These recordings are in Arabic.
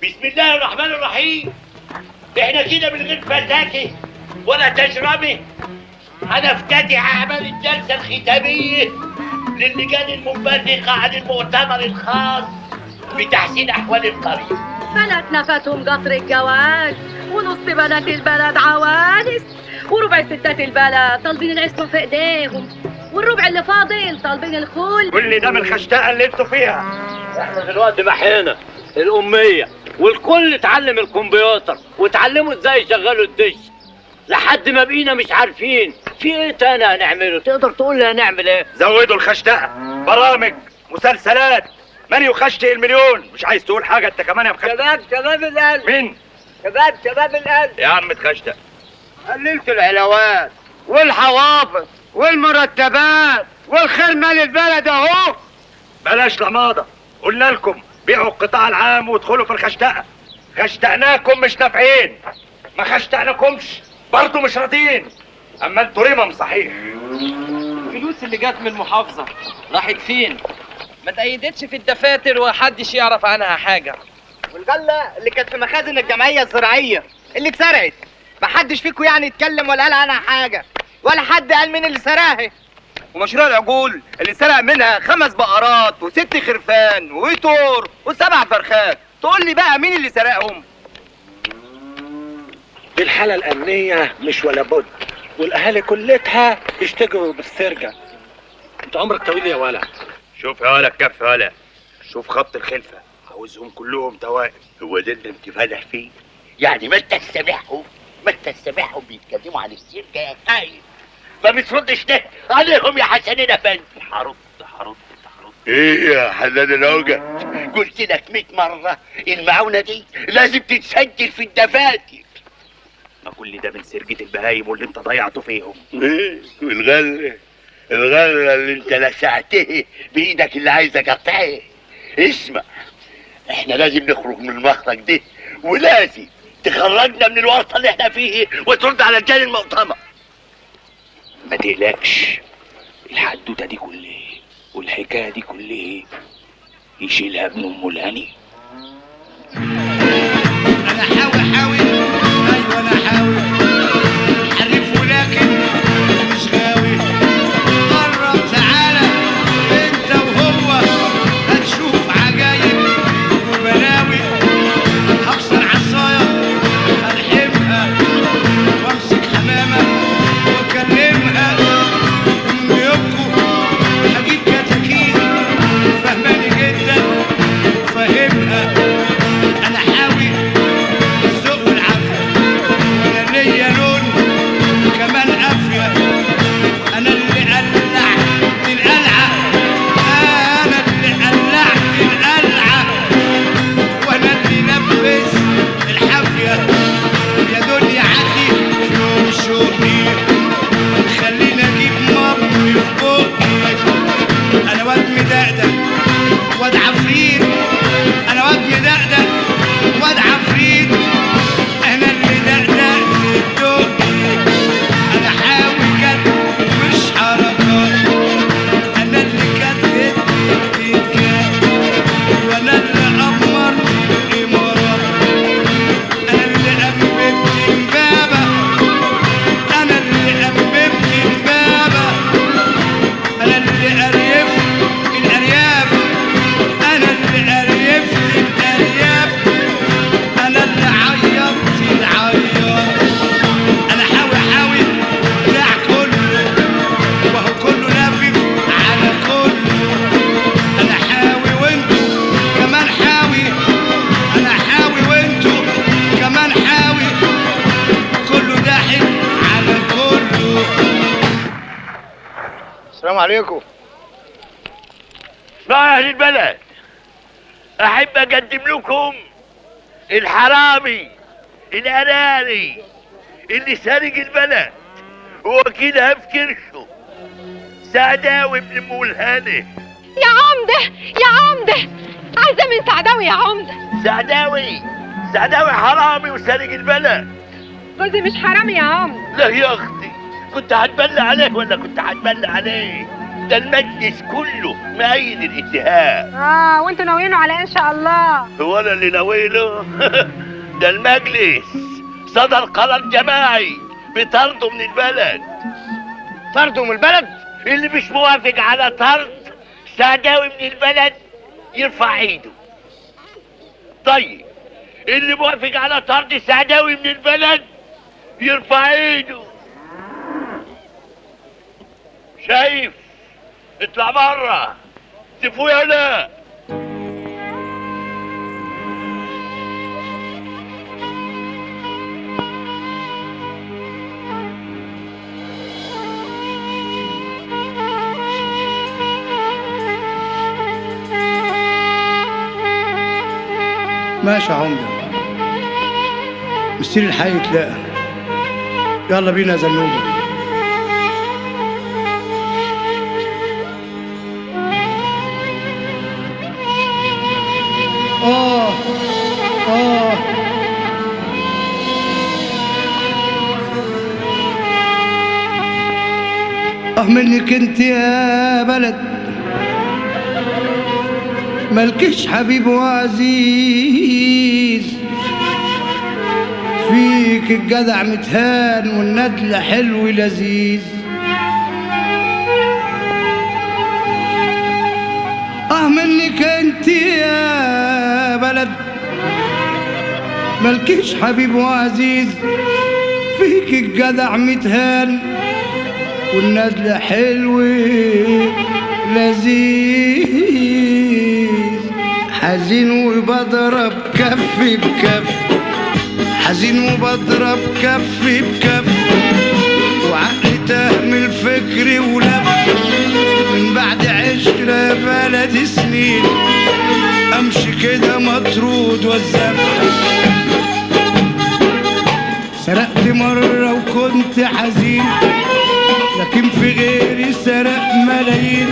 بسم الله الرحمن الرحيم. احنا كده من غير فتاكي ولا تجربه هنفتتح اعمال الجلسه الختاميه للجان المنبثقه عن المؤتمر الخاص بتحسين احوال القريه. بناتنا فاتهم قطر الجواز ونص بنات البلد عوانس وربع ستات البلد طالبين العصمه في ايديهم والربع اللي فاضل طالبين الخول. كل ده من الخشتاقه اللي انتوا فيها. احنا دلوقتي محينا الاميه والكل اتعلم الكمبيوتر واتعلموا ازاي يشغلوا الدش لحد ما بقينا مش عارفين في ايه تاني هنعمله. تقدر تقول لي هنعمل ايه؟ زودوا الخشتاقه، برامج، مسلسلات، من يخشتق المليون. مش عايز تقول حاجه انت كمان يا مخشتق؟ شباب القلب. مين؟ شباب القلب يا عم تخشتق. قللت العلاوات والحوافظ والمرتبات والخير مال البلد اهو. بلاش لماضه، قلنا لكم بيعوا القطاع العام وادخلوا في الخشتقه. خشتقناكم مش نافعين، ما خشتقناكمش برضه مش راضيين. اما انتوا رمم صحيح. الفلوس اللي جت من المحافظة راحت فين؟ ما تأيدتش في الدفاتر ومحدش يعرف عنها حاجة. والغلة اللي كانت في مخازن الجمعية الزراعية اللي اتسرقت محدش فيكم يعني اتكلم ولا قال عنها حاجة ولا حد قال مين اللي سرقها. ومشروع العجول اللي سرق منها 5 بقرات و6 خرفان وتور و7 فرخات، تقول لي بقى مين اللي سرقهم؟ دي الحالة الأمنية مش ولا بد، والأهالي كلتها يشتغلوا بالسرقة. أنت عمرك طويل يا ولا. شوف يا ولا الكف يا ولا، شوف خط الخلفه، عاوزهم كلهم توائم. هو ده اللي انت فالح فيه؟ يعني ما انت سامعهم بيتكلموا عن السرقه يا خايف، ما بتردش ده عليهم يا حسنين افندي. هرد. ايه يا حلال العوجة، قلت لك 100 مرة المعونة دي لازم تتسجل في الدفاتر. ما كل ده من سرقة البهايم واللي انت ضيعته فيهم. ايه والغلة اللي انت لسعته بايدك اللي عايز اقطعها. اسمع، احنا لازم نخرج من المخرج ده، ولازم تخرجنا من الورطة اللي احنا فيه وترد على رجال المؤتمر. ما تقلقش، الحدوتة دي كلها والحكاية دي كلها يشيلها ابن ام الهني. انا حاوي ايوه انا حاوي حرف ولكن مش غاوي. قرب تعالى انت وهو هتشوف عجايب وبلاوي. هكسر عصايا الحمها وامسك حمامه واكلمها من جيوبكم. هجيب كتاكيت فهماني جدا وفاهمها. انا حاوي الذوق والعافيه وانا ليا لون كمان قافيه. انا اللي قلعت القلعه، انا اللي قلعت القلعه وانا اللي لبس الحافيه. يا دنيا عدي يوم شوقي خليني اجيب مامي في بوقي. انا واد مدقدق واد عفريت، انا واد مدقدق واد عفريت. انا اللي دقدقت الدقي. انا حاوي كد مش حركات، انا اللي كدت الكاد وانا اللي امرت الامارات. انا اللي قببت امبابه، انا اللي قببت امبابه. انا اللي قريفت الارياف، انا اللي قريفت الارياف. انا اللي عيطت العياط. انا حاوي بتاع كله وهو كله لافف على كله. انا حاوي وانتو كمان حاوي، انا حاوي وانتو كمان حاوي. كله ضاحك على كله. السلام عليكم. اسمعوا يا اهل البلد، احب اقدم لكم الحرامي الاناني اللي سارق البلد ووكيلها في كرشه، سعداوي ابن ام الهاني. يا عمده عايزه من سعداوي يا عمده. سعداوي حرامي وسارق البلد. جوزي مش حرامي يا عمده. لا يا اختي، كنت هتبلى عليه ولا كنت هتبلى عليه؟ ده المجلس كله مأيد الاتهام. وانتوا ناويينه على ان شاء الله؟ هو انا اللي ناويله؟ ده المجلس صدر قرار جماعي بطرده من البلد. طرده من البلد؟ اللي مش موافق على طرد سعداوي من البلد يرفع ايده. طيب اللي موافق على طرد سعداوي من البلد يرفع ايده. شايف؟ اطلع بره. سيبوه هنا. ماشي يا عمده، مستير الحي تلاقى. يلا بينا يا زنوبه. منك انت يا بلد، ملكش حبيب وعزيز، فيك الجدع متهان والندل حلو لذيذ. منك انت يا بلد، ملكش حبيب وعزيز، فيك الجدع متهان والندل حلو لذيذ. حزين وبضرب كف بكف، حزين وبضرب كف بكف، وعقلي تهم الفكر ولف من بعد عشرة بلد سنين، امشي كده مطرود والزف. سرقت مرة وكنت حزين، لكن في غيري سرق ملايين،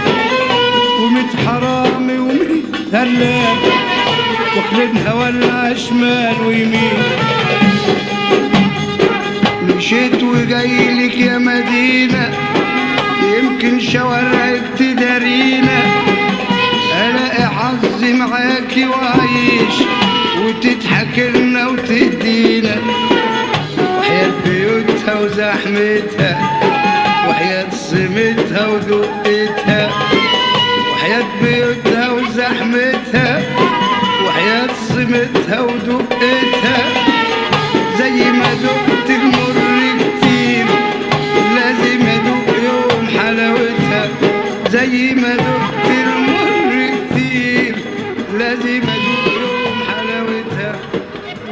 وميت حرامي وميت هلال، واخلدها ولا شمال ويمين. مشيت وجايلك يا مدينة، يمكن شوارعك تدارينا، الاقي حظي معاكي وعيش وتضحك لنا وتدينا. وحياة بيوتها وزحمتها، وحياة سمتها ودقتها، وحياة بيوتها وزحمتها، وحياة سمتها ودقتها. زي ما دقت المر كتير لازم ادوق يوم حلاوتها، زي ما دقت المر كتير لازم ادوق يوم حلاوتها،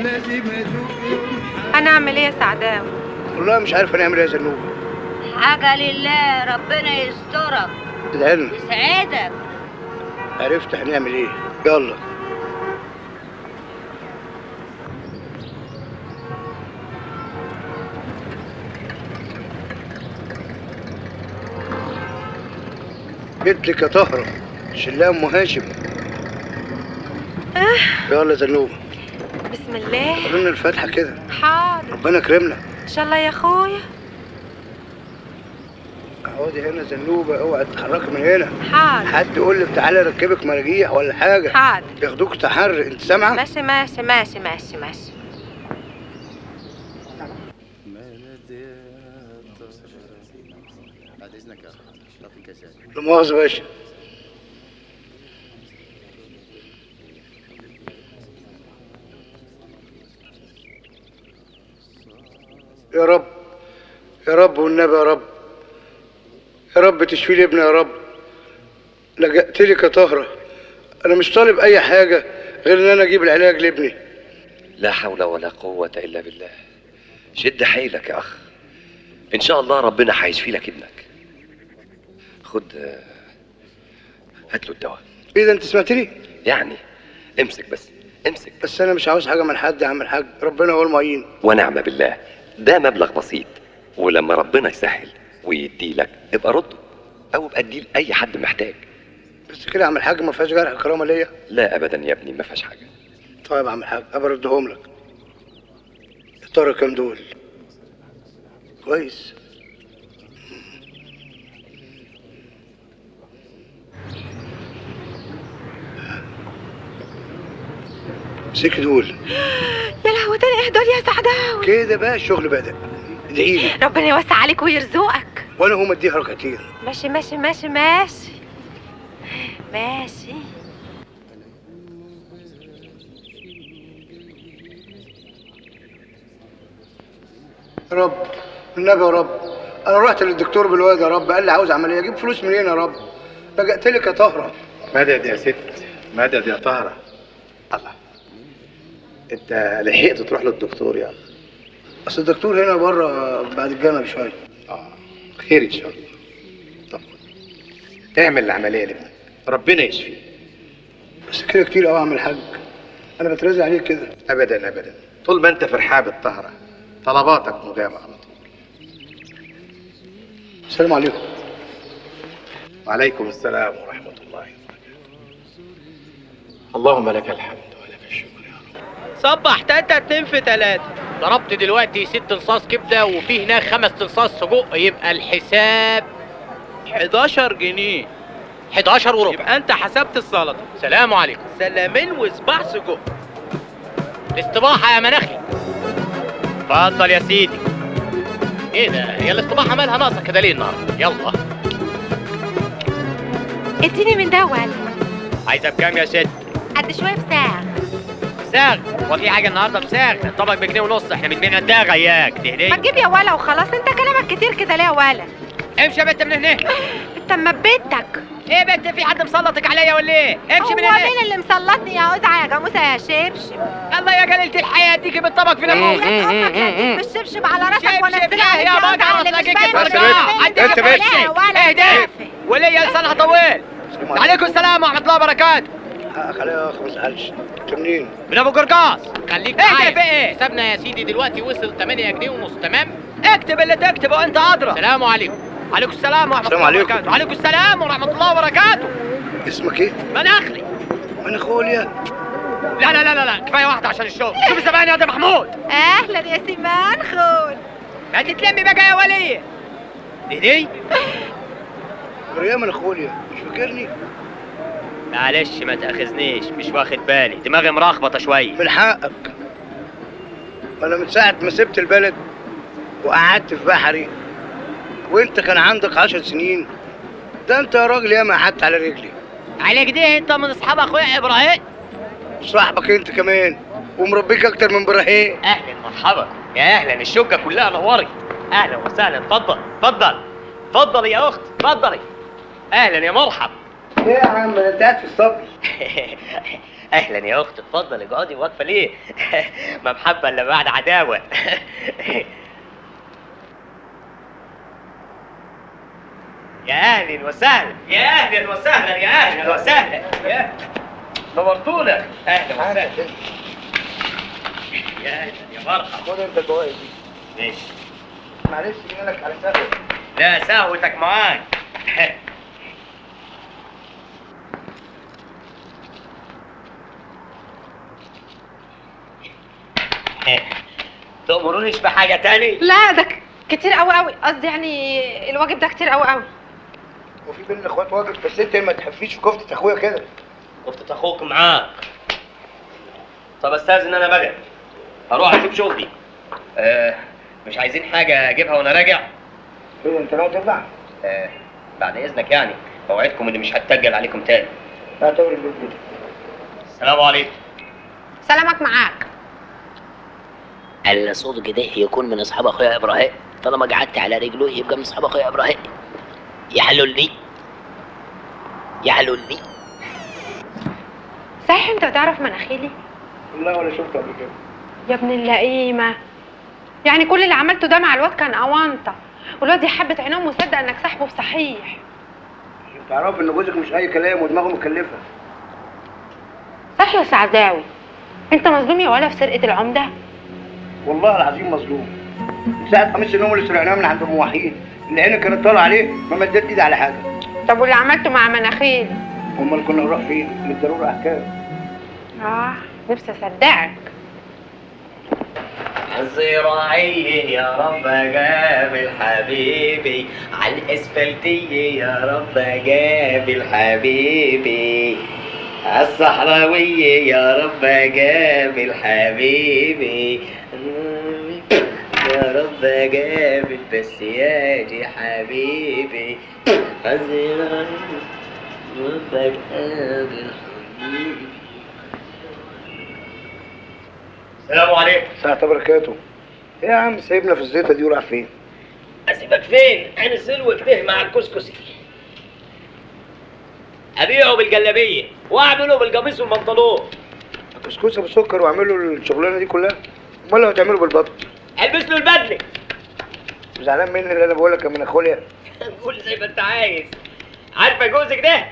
لازم ادوق يوم حلاوتها. هنعمل ايه يا سعداوي؟ والله مش عارف هنعمل ايه يا زنوبه. حاجة لله، ربنا يسترك العلم يسعدك. عرفت هنعمل ايه. يلا جيت لك يا طهرة شلاه ام هاشم. يلا يا زنوبه. بسم الله. قولنا الفاتحة كده. حاضر. ربنا يكرمنا ان شاء الله يا اخويا. اقعدي هنا زنوبه، اوعي تتحركي من هنا. حاضر. حد يقول لك تعالى اركبك مراجيح ولا حاجه. حاضر. ياخدوك تحري، انت سامعه؟ ماشي ماشي ماشي ماشي ماشي. بعد اذنك يا شرطي كاسات. لا مؤاخذه يا باشا. يا رب يا رب والنبي يا رب، يا رب تشفي لي ابني يا رب. لجأت لك يا طهرة، انا مش طالب اي حاجه غير ان انا اجيب العلاج لابني. لا حول ولا قوة الا بالله. شد حيلك يا اخ، ان شاء الله ربنا هيشفي لك ابنك. خد هات له الدواء. ايه ده انت سمعتني؟ يعني امسك بس امسك. بس انا مش عاوز حاجه من حد يا عم الحاج، ربنا هو المعين. ونعم بالله، ده مبلغ بسيط، ولما ربنا يسهل ويدي لك ابقى رده، او ابقى اديه لاي حد محتاج. بس كده يا عم الحاج ما فيهاش جرح كرامه ليا؟ لا ابدا يا ابني، ما فيهاش حاجه. طيب يا عم الحاج ابقى اردهم لك. يا ترى كام دول؟ كويس. سكت دول. يا لهوي تاني ايه دول يا سعداوي؟ كده بقى الشغل بدأ. ادعيلي. ربنا يوسع عليك ويرزقك. وانا هقوم اديها ركعتين. ماشي ماشي ماشي ماشي ماشي. يا رب النبي يا رب، انا رحت للدكتور بالواد يا رب، قال لي عاوز عمليه، اجيب فلوس منين يا رب؟ لجأت لك يا طهره. مدد يا ست، مدد يا طهرة. الله، انت لحقت تروح للدكتور يا اخ؟ اصل الدكتور هنا بره بعد الجامعه بشويه. خير ان شاء الله. طب اعمل العمليه لابنك، ربنا يشفيه. بس كده كتير قوي يا عم الحاج، انا بترازي عليك كده. ابدا ابدا، طول ما انت في رحاب الطهره طلباتك مجابه على طول. السلام عليكم. وعليكم السلام ورحمه الله وبركاته. اللهم لك الحمد ولك الشكر يا رب. صبح 3 في 3. ضربت دلوقتي 6 انصاص كبده وفي هناك 5 انصاص سجق، يبقى الحساب 11 جنيه. 11 وربع. يبقى انت حسبت السلطه. سلام عليكم. سلامين وصباح سجق. الاستباحه يا مناخي. اتفضل يا سيدي. ايه ده؟ هي الاستباحه مالها ناقصه كده ليه النهارده؟ يلا. اديني من ده ولا؟ عايزه بكام يا ست؟ قد شويه بساعة. ساغ؟ هو في حاجه النهارده بساغ؟ الطبق بجنيه ونص، احنا بنبيع نداغه اياك تهدي. ما تجيب يا ولا وخلاص، انت كلامك كتير كده ليه يا ولا؟ امشي يا بنت من هنا. انت اما ببيتك. ايه يا بنت، في حد مسلطك عليا ولا ايه؟ امشي من هنا. هو مين اللي مسلطني يا وزعه يا جاموسه يا شبشب؟ الله يا جليلة الحياه، اديكي بالطبق في نفوخ. امك لا بالشبشب على راسك وانزلها ايه يا بقى على تلاقيك انت ماشي. اهدى وليا لسانها طويل. عليكم السلام ورحمه الله وبركاته. خليها يا اخ ما تزعلش. انت منين؟ من ابو قرقاص. خليك معايا. في ايه؟ حسابنا يا سيدي دلوقتي وصل 8 جنيه ونص، تمام؟ اكتب اللي تكتبه انت ادرى. السلام عليكم. عليكم السلام ورحمه الله وبركاته. وعليكم السلام ورحمه الله وبركاته. اسمك ايه؟ مناخلي. مناخوليا. لا لا لا لا، كفايه واحده عشان الشغل. شوف الزبائن يا واد محمود. اهلا يا سيمان خول. ما تتلمي بقى يا وليه. دي يا مناخوليا، مش فاكرني؟ معلش ما تاخذنيش، مش واخد بالي، دماغي مرخبطه شويه. من حقك. انا من ساعه ما سبت البلد وقعدت في بحري وانت كان عندك 10 سنين، ده انت يا راجل ياما قعدت على رجلي. على كده انت من اصحاب اخويا ابراهيم. صاحبك انت كمان ومربيك اكتر من ابراهيم. اهلا مرحبا يا اهلا، الشقه كلها نوري. اهلا وسهلا، اتفضل اتفضل اتفضلي يا اخت اتفضلي. اهلا يا مرحب. ايه يا عم ده انت قاعد في الصبر. اهلا يا اخت اتفضلي اقعدي، واقفه ليه؟ ما محبه الا بعد عداوه. يا اهلا وسهلا يا اهلا وسهلا يا اهلا وسهلا يا نورتونا. اهلا وسهلا يا اهلا يا مرحبا. خد انت الجواز دي. ماشي. معلش جايلك على سهوة. لا سهوتك معاك. تأمرونيش بحاجة تاني؟ لا ده كتير قوي قوي، قصدي يعني الواجب ده كتير قوي قوي. وفي بين الاخوات واجب، بس انت ما تحفيش في كفتة اخويا كده. كفتة اخوك معاك. طب استاذن انا بقى، هروح اشوف شغلي. مش عايزين حاجة اجيبها وانا راجع؟ ايه انت ناوي ترجع؟ بعد اذنك يعني، اوعدكم اني مش هتجل عليكم تاني. اعتبر البيت كده. السلام عليكم. سلامك معاك. الصوت كده يكون من اصحاب اخويا ابراهيم، طالما قعدت على رجله يبقى من اصحاب اخويا ابراهيم. يحللني يحللني. صحيح انت بتعرف مناخيلي؟ لا ولا شفته قبل كده. يا ابن اللئيمه، يعني كل اللي عملته ده مع الواد كان اونطه، والواد يحبت عينهم وصدق انك صاحبه بصحيح. تعرف ان جوزك مش اي كلام ودماغه مكلفه. صح يا سعداوي، انت مظلوم يا ولا في سرقه العمده؟ والله العظيم مظلوم. ساعة قميص النوم اللي سرقناه من عند ام وحيد اللي عينك كانت طالعه عليه ما مدت ايدي على حاجه. طب واللي عملته مع مناخيل؟ امال كنا نروح فين؟ للضروره احكام. نفسي اصدقك. الزراعية يا رب قابل حبيبي، على الاسفلتية يا رب قابل حبيبي. الصحراوية يا رب جامل حبيبي، يا رب جامل بس ياجي حبيبي، حزين ربك قابل حبيبي. السلام عليكم. السلام وبركاته. ايه يا عم سايبنا في الزيطه دي وراح فين؟ اسيبك فين؟ انا سلو كده مع الكسكسي. ابيعه بالجلابيه واعمله بالقميص والبنطلون. كسكسه بالسكر واعملوا الشغلانه دي كلها؟ امال لو هتعملوا بالبط؟ البس له البدله. زعلان مني اللي انا بقول لك يا من اخويا؟ قول زي ما انت عايز. عارفه جوزك ده؟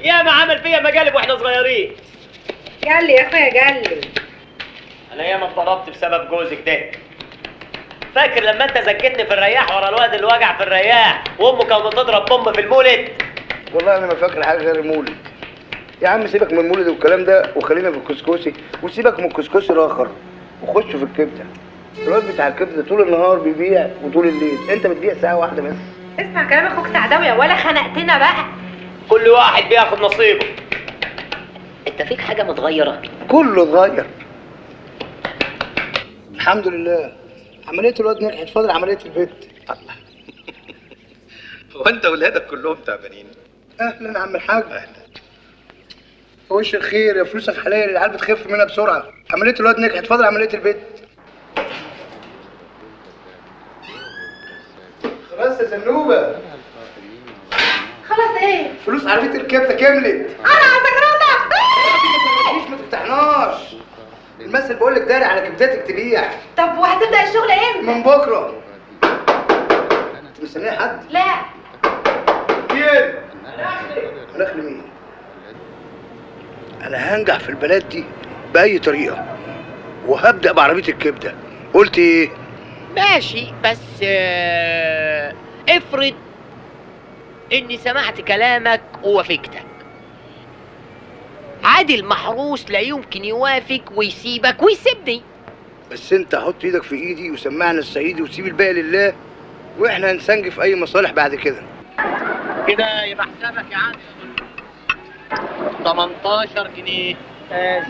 ياما عمل فيا مقالب واحنا صغيرين. جلي يا اخويا جلي. انا ياما اتضربت بسبب جوزك ده. فاكر لما انت زكتني في الرياح ورا الواد اللي وجع في الرياح وامه كانت بتضرب بوم في المولد؟ والله انا ما فاكر حاجه غير المولد. يا عم سيبك من المولد والكلام ده وخلينا في الكسكسي، وسيبك من الكسكسي الاخر وخش في الكبده. الواد بتاع الكبده طول النهار بيبيع وطول الليل، انت بتبيع ساعه واحده بس. اسمع كلام اخوك سعداوي ولا خنقتنا بقى. كل واحد بياخد نصيبه. انت فيك حاجه متغيره؟ كله اتغير الحمد لله. عمليه الواد نجحت، فاضل عمليه البيت. هو انت ولادك كلهم تعبانين؟ اهلا يا عم الحاج. اهلا. وش الخير يا فلوسك حلال، العيال بتخف منها بسرعه. عمليه الواد نجحت، فاضل عمليه البيت. خلاص يا زنوبه. خلاص ايه؟ فلوس عربيه الكبده كملت. انا على تجربتك. ما تفتحناش. المثل بقول لك داري على كبدتك تبيع. طب وهتبدا الشغل امتى؟ من بكره. انت مستنيه حد؟ لا. مين؟ هنخلي مين؟ انا هنجح في البلد دي باي طريقه وهبدا بعربيه الكبده. قلت ايه؟ ماشي بس افرض اني سمعت كلامك ووافقتك. عادل محروس لا يمكن يوافق ويسيبك ويسيبني. بس انت حط ايدك في ايدي وسمعنا الصعيدي وسيب الباقي لله، واحنا هنسنجف اي مصالح بعد كده. كده يبقى حسابك يا عادل 18 جنيه.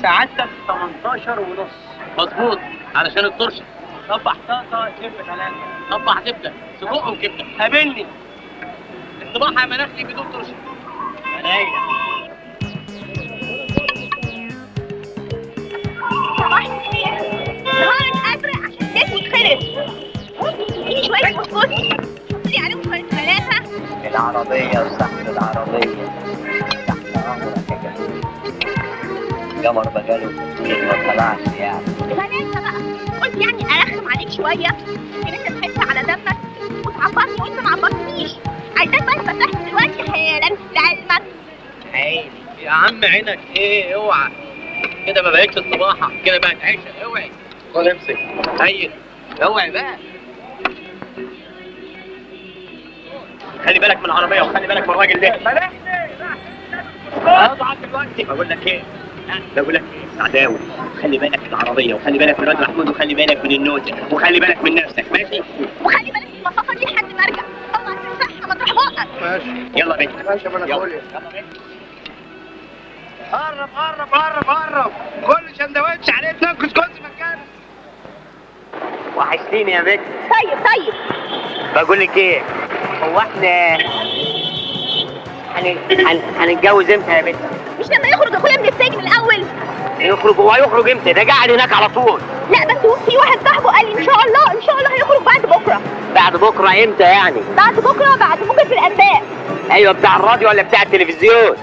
سعادتك 18 ونص. مظبوط علشان الطرشه. طب حطاطه كبده 3. طب هتبدا سجق وكبده. قابلني. الصباح يا مناخلي بدون طرشه. عينيا. صباح الخير. نهارك ازرق عشان الناس وتخرب. اديني شويه كسكسي. حطي عليهم شويه ثلاثه. العربيه وصاحب العربيه تحت امرك يا جميل. القمر بقاله كتير ما طلعش يعني. ثلاثه بقى. قلت يعني ارخم عليك شويه ان انت تحس على دمك وتعبرني وانت ما عبرتنيش. عايزاك بقى تفتحني دلوقتي حالا لعلمك. عيني يا عم عينك ايه اوعى كده ما بقتش الصباحه كده بقت عيشه. اوعي خد امسك هين اوعي بقى. خلي بالك من العربيه وخلي بالك من الراجل ده. اقعد دلوقتي. بقول لك ايه؟ بقول لك ايه سعداوي، خلي بالك من العربيه وخلي بالك من الواد محمود وخلي بالك من النوتة وخلي بالك من نفسك ماشي؟ وخلي بالك من المسافه دي لحد ما ارجع. طبعا تمسحها ما تروح بقك. ماشي. يلا بينا. ماشي يا مناخوليا. يلا بينا. قرب قرب قرب قرب. كل سندوتش عليه 2 كسكسي مكانه. وحشتيني يا بنت. طيب. بقول لك ايه؟ هو احنا هنتجوز امتى يا بنت؟ مش لما يخرج اخويا من السجن الاول؟ يخرج؟ هو هيخرج امتى؟ ده قاعد هناك على طول. لا بس في واحد صاحبه قال لي ان شاء الله هيخرج بعد بكره. بعد بكره امتى يعني؟ بعد بكره في الانباء. ايوه بتاع الراديو ولا بتاع التلفزيون؟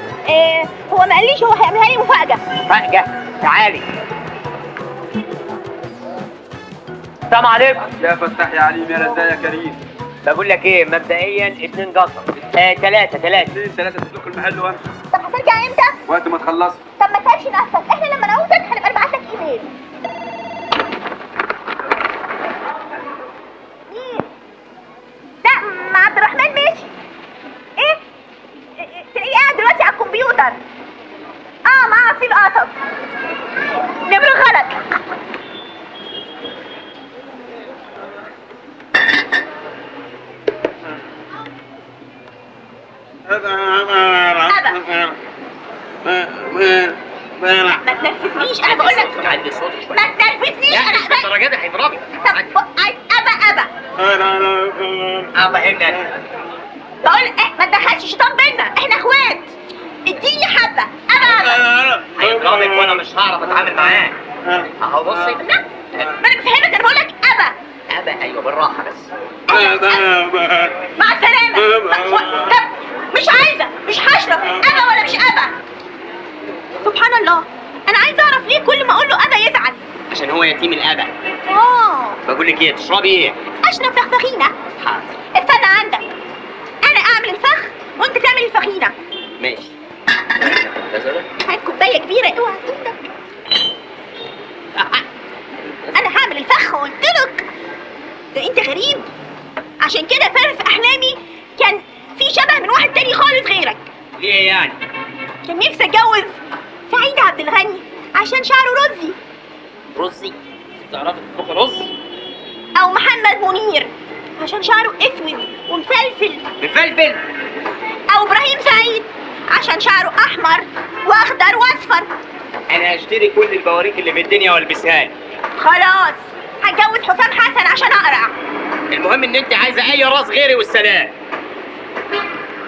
هو ما قاليش، هو هيعملها لي مفاجاه. مفاجاه؟ تعالي. السلام عليكم. يا فتاح يا عليم يا رزاق يا كريم. بقول لك ايه مبدئيا 2 قصب. 3 تسلك المحل وامشي. طب هترجع امتى؟ وقت ما تخلصي. طب ما تهرش نفسك، احنا لما نعوزك هنبقى نبعت لك ايميل. مين؟ لا مع عبد الرحمن ماشي. ايه؟ تلاقيه قاعد دلوقتي على الكمبيوتر. معاه في القطب. نمره غلط. ما تنرفزنيش انا مش بالدرجه دي هيضربك. طب ابا فهمني انا. بقول ما تدخلش شيطان بينا، احنا اخوات. اديني حبه ابا. هيضربك وانا مش هعرف اتعامل معاه. اهو بصي. لا ما انا بفهمك، انا بقول لك ابا. ايوه بالراحه بس. مع السلامه. طب مش عايزه، مش هشرب ابا ولا مش ابا. سبحان الله، انا عايزه اعرف ليه كل ما اقول له ابا يزعل. عشان هو يتيم الابا. بقول لك ايه، تشربي ايه؟ اشرب فخفخينه. حاضر. استنى عندك، انا اعمل الفخ وانت تعمل الفخينه. ماشي. هات كوبايه كبيره اوعى ايدك. انا هعمل الفخ وقلت لك. ده انت غريب، عشان كده فارس احلامي كان في شبه من واحد تاني خالص غيرك. ليه يعني؟ كان نفسي اتجوز سعيد عبد الغني عشان شعره رزي. رزي؟ تعرفي تطبخي رز؟ او محمد منير عشان شعره اسود ومفلفل. مفلفل؟ او ابراهيم سعيد عشان شعره احمر واخضر واصفر. انا هشتري كل البواريك اللي في الدنيا والبسها لي. خلاص هتجوز حسام حسن عشان اقرع. المهم ان انت عايزه اي راس غيري والسلام.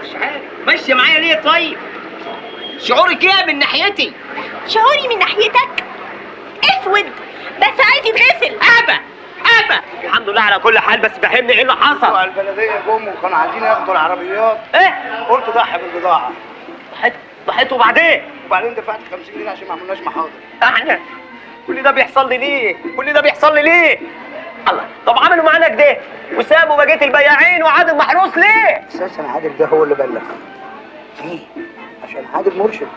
مش عارف ماشيه معايا ليه طيب؟ شعورك ايه من ناحيتي؟ شعوري من ناحيتك اسود بس عايز يتغسل. ابا الحمد لله على كل حال، بس فهمني ايه اللي حصل؟ البلديه جم وكانوا عايزين ياخدوا العربيات. ايه؟ قلت ضحي بالبضاعه. ضحيت وبعدين دفعت 50 جنيه عشان ما عملناش محاضر. احنا كل ده بيحصل لي ليه؟ الله، طب عملوا معانا كده وسابوا بقيه البياعين وعادل محروس ليه؟ اساسا عادل ده هو اللي بلغ. ايه؟ عشان عادل مرشد.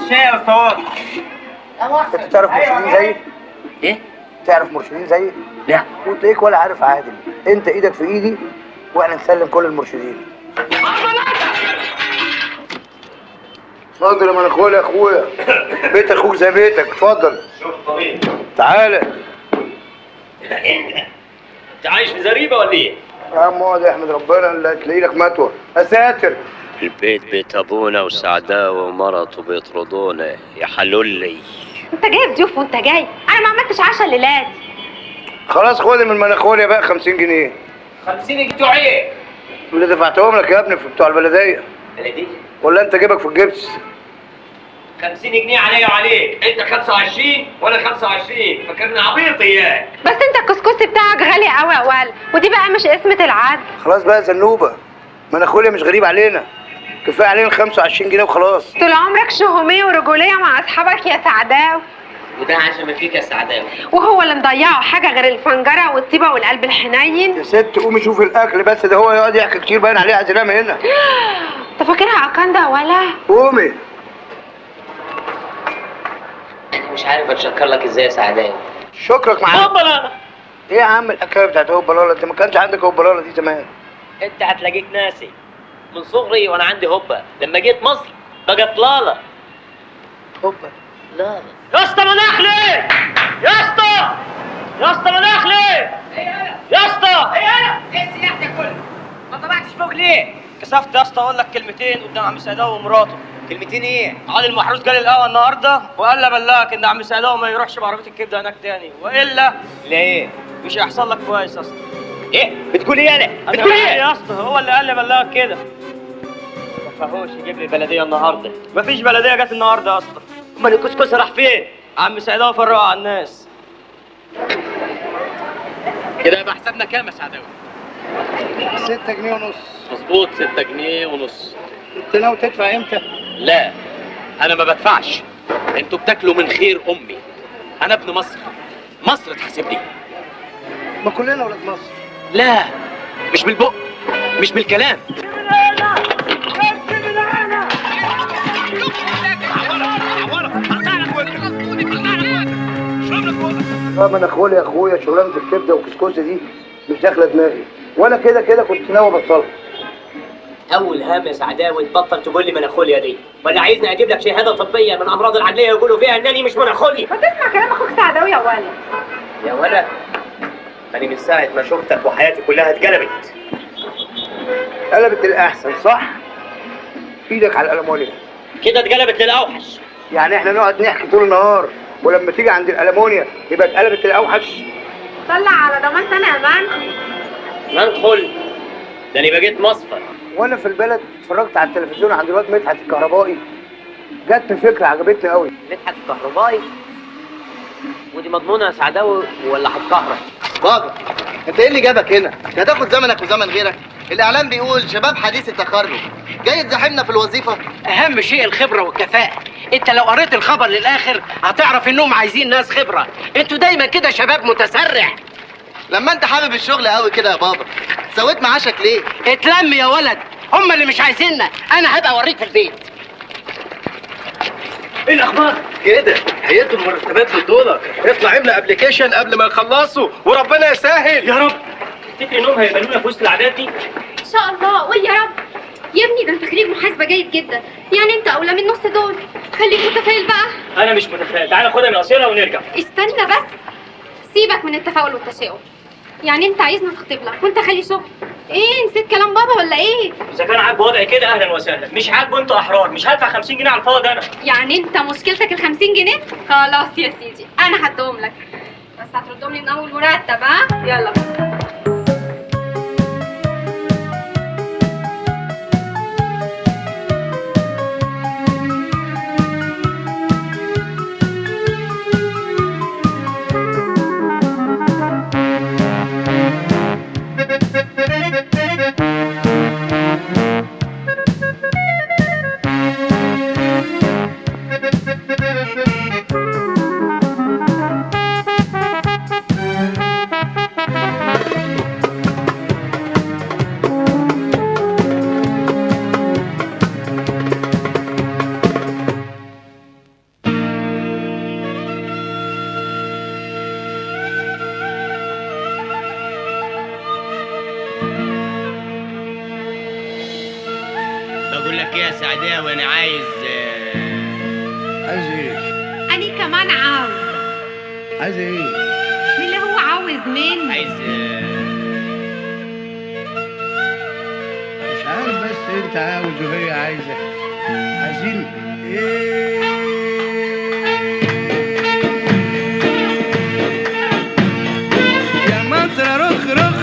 شاي يا اسطى. انت تعرف مرشدين زيي؟ ايه؟ تعرف مرشدين زيي؟ لا. وتلاقيك ولا عارف عادل. انت ايدك في ايدي واحنا نسلم كل المرشدين. اتفضل يا مناخول يا اخويا. بيت اخوك زي بيتك، اتفضل. شوف طبيعي. تعالى. انت عايش في زريبه ولا ايه؟ يا عم اقعد احمد ربنا اللي هتلاقي لك متوه. يا ساتر. البيت بيت ابونا وسعداء ومرته بيطردونا يا حلولي. انت جايب ضيوف وانت جاي؟ انا ما عملتش عشاء الليلات. خلاص خد من مناخوليا بقى 50 جنيه. 50 بتوع ايه؟ اللي دفعتهم لك يا ابني في بتوع البلديه. بلديه؟ ولا انت جيبك في الجبس؟ 50 جنيه عليا وعليك، انت 25 وانا 25، فاكرني عبيط اياك. بس انت الكسكسي بتاعك غالي قوي يا ولا، ودي بقى مش قسمة العدل. خلاص بقى يا زنوبه، مناخوليا مش غريب علينا، كفايه علينا 25 جنيه وخلاص. طول عمرك شهومية ورجولية مع اصحابك يا سعداوي. وده عشان ما فيك يا سعداوي. وهو اللي مضيعه حاجة غير الفنجرة والطيبة والقلب الحنين؟ يا ست قومي شوفي الاكل بس، ده هو يقعد يحكي كتير باين عليه عايز ينام هنا. انت فاكرها اكندا ولا؟ قومي. انا مش عارف اتشكر لك ازاي يا سعداوي. شكرك معايا. هوبلا. ايه يا عم الحكايه بتاعت هوبلالا؟ انت ما كانش عندك هوبلالا دي زمان. انت هتلاقيك ناسي، من صغري وانا عندي هوبا، لما جيت مصر بقت لالا. هوبا لالا. يا اسطى مناخلي! يا اسطى! يا اسطى مناخلي! يا اسطى! ايه السلاح ده كله؟ ما طلعتش فوق ليه؟ كسفت يا اسطى اقول لك كلمتين قدام عم سعداوي ومراته. كلمتين ايه؟ علي المحروس جالي القهوه النهارده وقال لي ابلغك ان عم سعداوي ما يروحش بعربيه الكبده هناك تاني، والا ليه؟ مش هيحصل لك كويس يا اسطى. ايه؟ بتقول ايه انا؟ بتقول ايه يا اسطى؟ هو اللي قال لي ابلغك كده. ما فيهوش يجيب لي بلديه النهارده. مفيش بلديه جت النهارده يا اسطى. امال الكسكس راح فين؟ عم سعداوي فرقوا على الناس. كده يبقى حسابنا كام يا سعداوي؟ 6 جنيه ونص. مظبوط 6 جنيه ونص. انت ناوي تدفع امتى؟ لا انا ما بدفعش، انتوا بتاكلوا من خير امي. انا ابن مصر، مصر تحاسبني. ما كلنا ولاد مصر. لا مش بالبق، مش بالكلام. مناخوليا يا اخويا، شغلانه الكبده والكسكسي دي مش داخله دماغي، وانا كده كده كنت ناوي ابطلها. اول هام يا سعداوي تبطل تقول لي مناخوليا دي، ولا عايزني اجيب لك شهاده طبيه من امراض العقليه يقولوا فيها انني مش مناخولي. ما تسمع كلام اخوك سعداوي يا ولا. يا ولا انا من ساعه ما شفتك وحياتي كلها اتقلبت. قلبت الاحسن صح؟ ايدك على الالمونيا. كده اتقلبت للاوحش. يعني احنا نقعد نحكي طول النهار ولما تيجي عند الالمونيا يبقى اتقلبت الاوحش. طلع على ضمانتي انا يا مان. ما ندخل، ده انا بقيت مصفر. وانا في البلد اتفرجت على التلفزيون عند الواد مدحت الكهربائي، جاتني فكره عجبتني قوي. مدحت الكهربائي؟ ودي مضمونه يا سعداوي ولا هتكهرب؟ بابا انت ايه اللي جابك هنا؟ هتاخد زمنك وزمن غيرك؟ الاعلام بيقول شباب حديث التخرج، جاي تزاحمنا في الوظيفه؟ اهم شيء الخبره والكفاءه. انت لو قريت الخبر للاخر هتعرف انهم عايزين ناس خبره. انتوا دايما كده شباب متسرع. لما انت حابب الشغل قوي كده يا بابا سويت معاشك ليه؟ اتلم يا ولد، هم اللي مش عايزيننا، انا هبقى اوريك في البيت. ايه الاخبار؟ كده هيدوا المرتبات بالدولار، اطلع املى ابلكيشن قبل ما يخلصوا وربنا يسهل يا رب. تفتكر انهم هيقبلونا في وسط الاعداد دي؟ ان شاء الله، قول يا رب. يا ابني ده انت خريج محاسبه جيد جدا، يعني انت اولى من نص دول. خليك متفائل بقى. انا مش متفائل، تعالى خدها من قصيرة ونرجع. استنى بس، سيبك من التفاؤل والتشاؤم. يعني انت عايزنا نخطب لك وانت خلي شغل؟ ايه نسيت كلام بابا ولا ايه؟ اذا كان عاجبه وضعي كده اهلا وسهلا، مش عاجبه انتوا احرار، مش هدفع 50 جنيه على الفاضي انا. يعني انت مشكلتك ال 50 جنيه؟ خلاص يا سيدي انا هديهم لك، بس هتردهم لي من اول مرتب. ها يلا. بقول لك ايه يا سعداوي، انا عايز ايه؟ أنا كمان عايز ايه؟ مين اللي هو عاوز مين؟ عايز مش عارف، بس انت عاوز وهي عايزه. عايزين ايه؟ يا مصر رخ رخ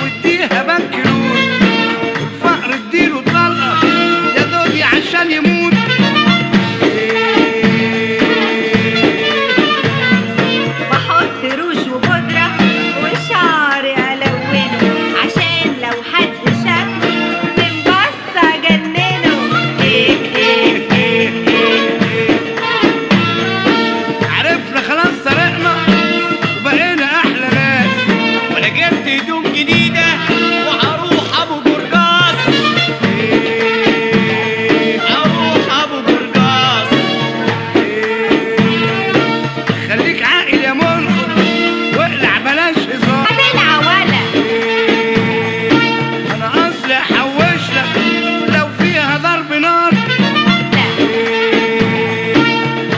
واديها بنكروت، الفقر اديله طلقه يا دنيا عشان يموت. بحط روج وبودرة وشعري ألونه عشان لو حد شافني من بص أجننه. عرفنا خلاص سرقنا وبقينا احلى ناس، وانا جبت هدوم جديده وهروح ابو جرجاس. اروح ابو جرجاس. خليك عاقل يا منخر واقلع بلاش هزار. هتلعى ولا انا اصلي احوش لك لو فيها ضرب نار.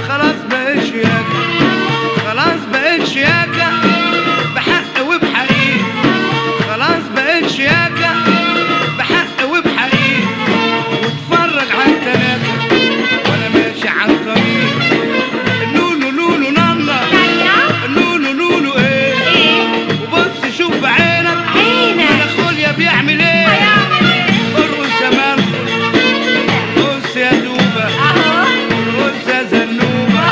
خلاص بقيت شياكة، خلاص بقيت شياكة بحق وبحقيقة. خلاص بقيت شياكة بحق وبحقيقة. واتفرج على التلاته وانا ماشي على الطريق. اللولو لولو نانا، اللولو لولو ايه؟ وبص شوف بعينك اخويا بيعمل ايه. ارقص يا منخر، ارقص يا دوبة، ارقص يا زنوبة.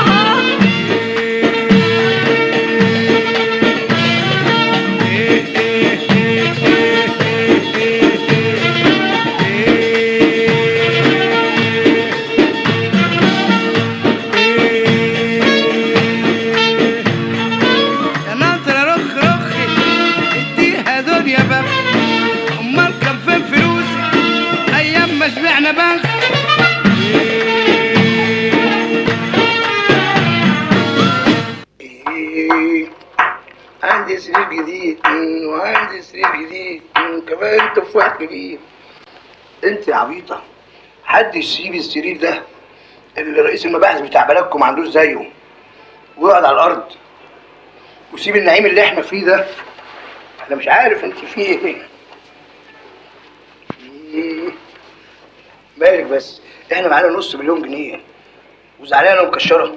يا ناطر رخ رخي اديها دنيا بخ، امال كان فين فلوسي ايام ما شبعنا بخ. عندي سرير جديد وعندي سرير جديد كمان تفاح جديد. انت يا عبيطه، حد يسيب السرير ده اللي رئيس المباحث بتاع بلدكم ما عندوش زيه ويقعد على الارض، وسيب النعيم اللي احنا فيه ده. انا مش عارف انت فيه ايه. مالك بس؟ احنا معانا نص مليون جنيه وزعلانه ومكشره.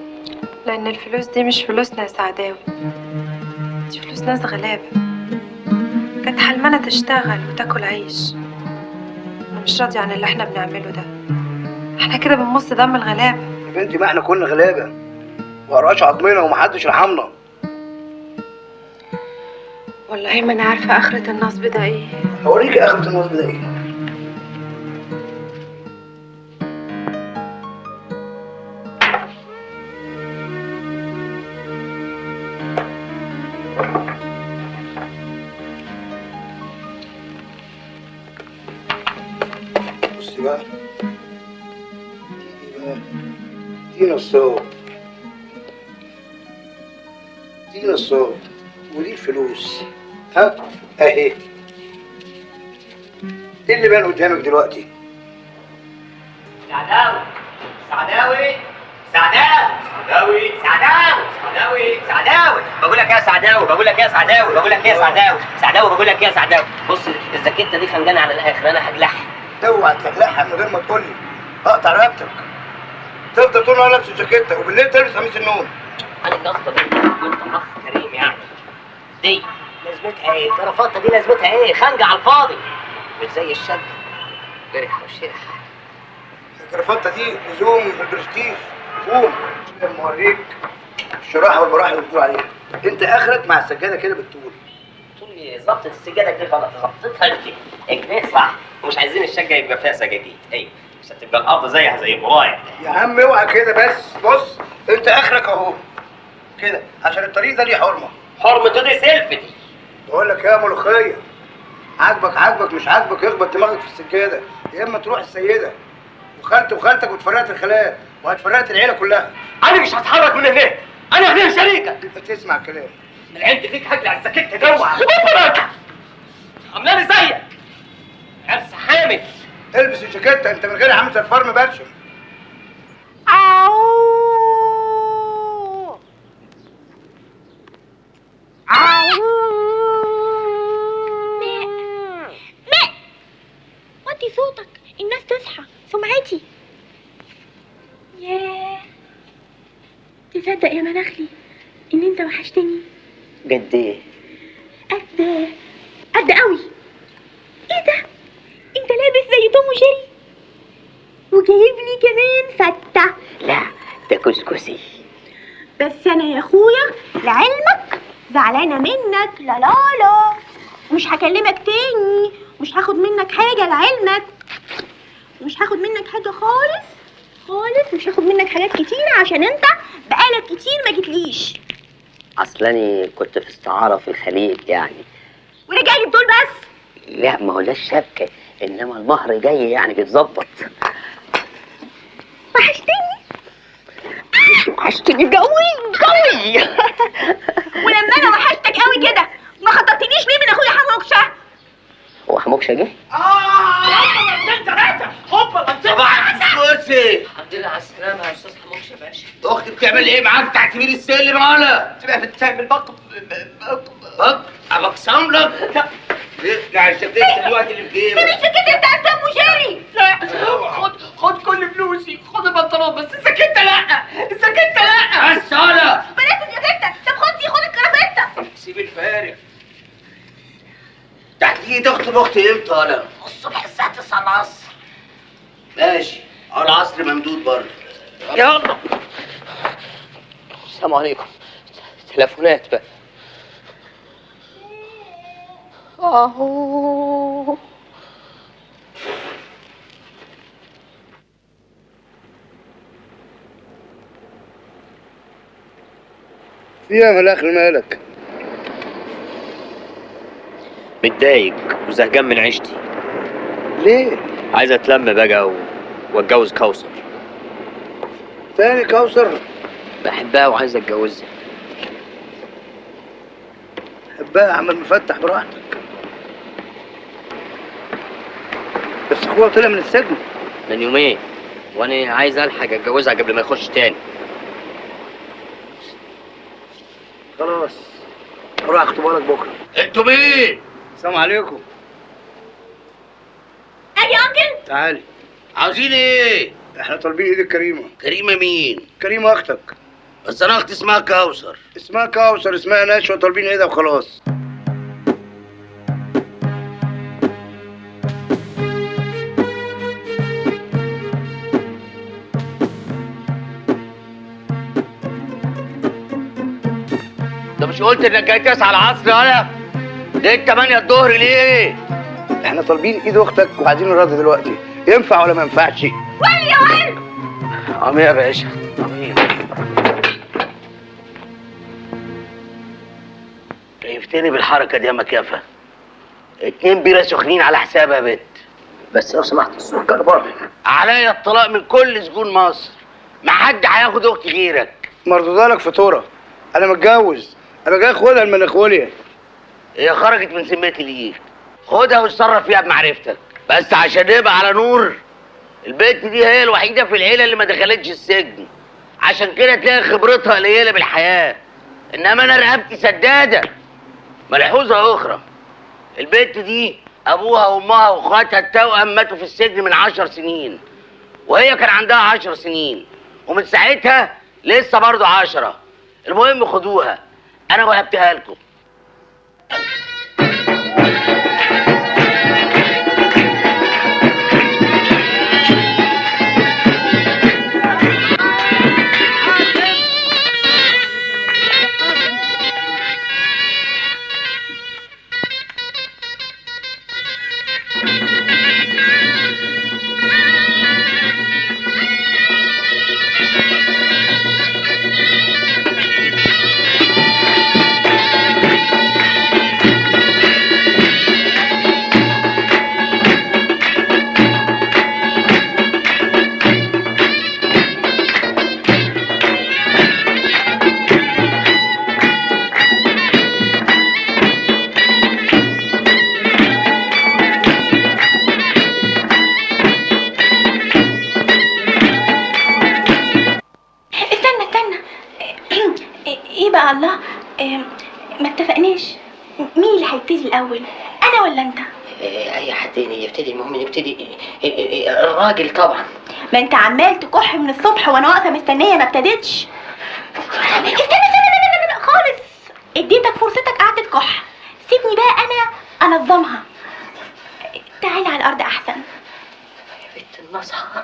لأن الفلوس دي مش فلوسنا يا سعداوي، دي فلوس ناس غلابة كانت حلمانة تشتغل وتاكل عيش. أنا مش راضية عن اللي احنا بنعمله ده، احنا كده بنمص دم الغلابة. يا بنتي ما احنا كنا غلابه وقراش عضمنا ومحدش رحمنا. والله ما أنا عارفة آخرة النصب ده إيه. هوريكي آخرة النصب ده إيه. بصي بقى دي نصاب، دي نصاب ودي الفلوس. ها اهي. ايه اللي بان قدامك دلوقتي؟ سعداوي سعداوي سعداوي سعداوي سعداوي سعداوي سعداوي بقول لك يا سعداوي، بقول لك يا سعداوي، بقول لك يا سعداوي، سعداوي بقول لك يا سعداوي. بص الزكيته دي خنجانه على الاخر، انا هجلعها. اوعى تجلعها من غير ما تقول لي، اقطع رقبتك. تفضل طول النهار لابس الجاكيته وبالليل تلبس قميص النوم. انا القصه دي وانت اخ كريم يعني، دي لازمتها ايه؟ الكرافته دي لازمتها ايه؟ خنجه على الفاضي مش زي الشد جرح وشرح. الكرافته دي لزوم البرستيج. قوم لما اوريك الشراحه والبراحه اللي بتقول عليها. انت اخرك مع السجاده كده بالطول. طول ظبط السجاده كده خلاص، ظبطتها انت كده صح. ومش عايزين الشقه يبقى فيها سجاجيد، ايوه مش هتبقى الارض زيها زي المرايه. يا عم اوعى كده بس. بص انت اخرك اهو كده عشان الطريق ده ليه حرمه. حرمته دي سلفتي. بقول لك يا ملوخيه، عاجبك مش عاجبك اخبط دماغك في السجاده، يا اما تروح السيده وخالتك واتفرقت الخلايا وهتفرقت العيله كلها. انا مش هتحرك من هناك، انا هنا شريكك. انت تسمع الكلام. العند فيك هجلع السكت جوه عملاني زيك عرس حامل. البس الجاكيته انت من غير عامل الفرن برشم. وطي صوتك الناس تصحى، سمعتي. ياه تصدق يا مناخلي ان انت وحشتني قد ايه؟ قد قوي. ايه ده؟ انت لابس زي توم وجيري وجايب لي كمان فتة. لا ده كسكسي. بس انا يا اخويا لعلمك زعلانه منك. لا لا لا مش هكلمك تاني، مش هاخد منك حاجه لعلمك، مش هاخد منك حاجه خالص خالص، مش هاخد منك حاجات كتير عشان انت بقالك كتير ما جيتليش. اصلاني كنت في استعاره في الخليج يعني. ورجعلي بدول بس؟ لا ما هو ده الشبكه، انما المهر جاي يعني بيتظبط. وحشتني قوي ولما انا وحشتك قوي كده ما خطبتنيش ليه من اخويا حموكشه؟ هو حموكشه جه؟ صباح الكرسي. الحمد لله على السلامه يا استاذ حموكشه باشا. اختي بتعمل ايه معاك تحت بير السلم ولا؟ تبقى بتعمل بط ابقسم لك. ارجع الشبكه دلوقتي اللي في جيبك. سيب السكتة بتاعت توم وجيري. لا خد كل فلوسي، خد البنطلون بس السكتة لا، السكتة لا. بس ولا بلاش السكتة. طب خد الكرافتة. سيب الفارغ. تحتيه تخطب اختي امتى ولا؟ الصبح الساعة 9 العصر. ماشي على العصر ممدود برضه. يلا السلام عليكم. تليفونات بقى اهو. فيها من الاخر مالك؟ متضايق وزهقان من عيشتي. ليه؟ عايز اتلم بقى واتجوز كوثر. تاني كوثر؟ بحبها وعايز اتجوزها. حبها يا عم المفتح براحتك. بس اخوها طلع من السجن من يومين وانا عايز الحق اتجوزها قبل ما يخش تاني. خلاص اروح اخطبها لك بكره. انتوا مين؟ السلام عليكم. اجي يا انكل. تعالي. عاوزين ايه؟ احنا طالبين ايدك كريمه. كريمه مين؟ كريمه اختك. بس انا اختي اسمها كوثر. اسمها كوثر، اسمها نشوى، طالبين ايه ده وخلاص. انت مش قلت انك جاي 9 العصر يالا؟ جيت 8 الظهر ليه؟ احنا طالبين ايد اختك وعايزين الرد دلوقتي، ينفع ولا ما ينفعش؟ ولي يا ولد. عمي يا باشا، عمي. كيفتني بالحركه دي يا مكافه. 2 بيره سخنين على حسابها يا بت. بس لو سمحت السكر برضه. عليا الطلاق من كل سجون مصر. ما حد هياخد اختي غيرك. مردوده لك فاتوره. انا متجوز، انا جاي اخدها من اخوالي. هي خرجت من ذمتي ليك. خدها واتصرف فيها بمعرفتك. بس عشان نبقى على نور، البنت دي هي الوحيده في العيله اللي ما دخلتش السجن. عشان كده تلاقي خبرتها قليله بالحياه. انما انا رقبتي سداده. ملحوظه اخرى، البنت دي ابوها وامها واخواتها التوأم ماتوا في السجن من 10 سنين، وهي كان عندها 10 سنين، ومن ساعتها لسه برضه 10. المهم خدوها، انا وهبتها لكم. الله، ما اتفقناش مين اللي هيبتدي الاول، انا ولا انت؟ اي حد يبتدي، المهم نبتدي الراجل طبعا. ما انت عمال تكح من الصبح وانا واقفه مستنيه ما ابتديتش. استنى خالص، اديتك فرصتك قعدت تكح، سيبني بقى انا انظمها. تعالي على الارض احسن. يا بنت النصحى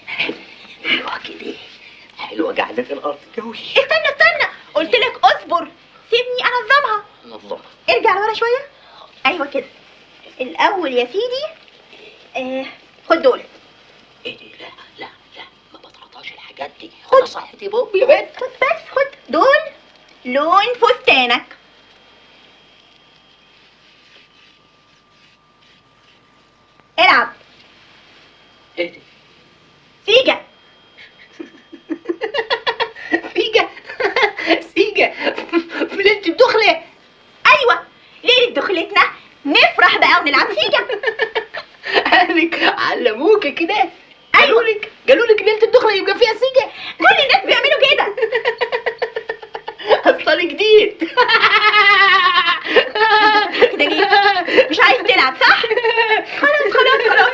حلوه كده، حلوه قعدة الارض قوي. استنى قلت لك اصبر، سيبني انظمها. نظمها. ارجع لورا شويه. ايوه كده. الاول يا سيدي خد دول. ايه دي؟ لا ما بطرطاش الحاجات دي. خد صحتي بوب يا بنت. خد دول لون فستانك. العب. ايه دي؟ سيجا. سيجا في ليلة الدخلة. ايوه ليلة دخلتنا نفرح بقى ونلعب سيجا. قالك علموك كده؟ قالولك ليلة الدخلة يبقى فيها سيجا؟ كل الناس بيعملوا كده. اصلا جديد. كده مش عايز تلعب صح؟ خلاص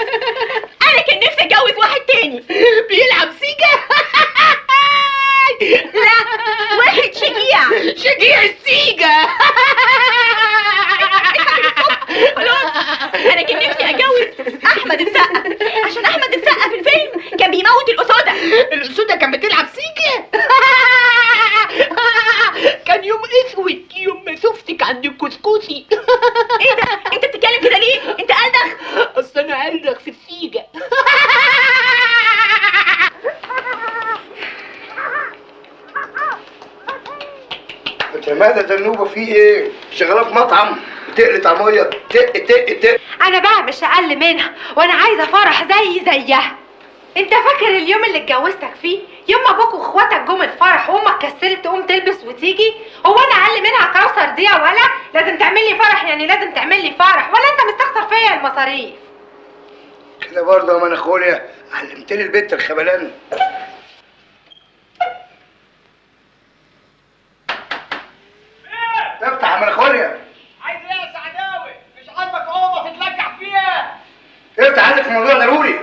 انا كان نفسي اتجوز واحد تاني بيلعب سيجا. لا، واحد شجيع السيجا. خلاص انا كان نفسي اتجوز احمد السقا، عشان احمد السقا في الفيلم كان بيموت الاسودة كان بتلعب سيجا. كان يوم اسود يوم ما شفتك عند الكسكسي. ايه ده؟ انت بتتكلم كده ليه؟ انت قلدغ. اصل انا قلدغ في السيجا. يا مادة النوبة في ايه؟ شغالة في مطعم تقلي طعمية تق. انا بقى مش اقل منها، وانا عايزة فرح زيها. انت فاكر اليوم اللي اتجوزتك فيه يوم ما ابوك واخواتك جم الفرح وامك كسلت تقوم تلبس وتيجي؟ هو انا اقل منها كوثر دي ولا لازم تعمل لي فرح؟ يعني لازم تعمل لي فرح ولا انت مستخسر فيا المصاريف؟ كده برضه يا مناخوليا علمتني البت الخبلان. افتح يا مناخوليا. عايز ايه يا سعداوي؟ مش عاجبك اوضه تتلجح فيها؟ افتح، عايزك في موضوع ضروري.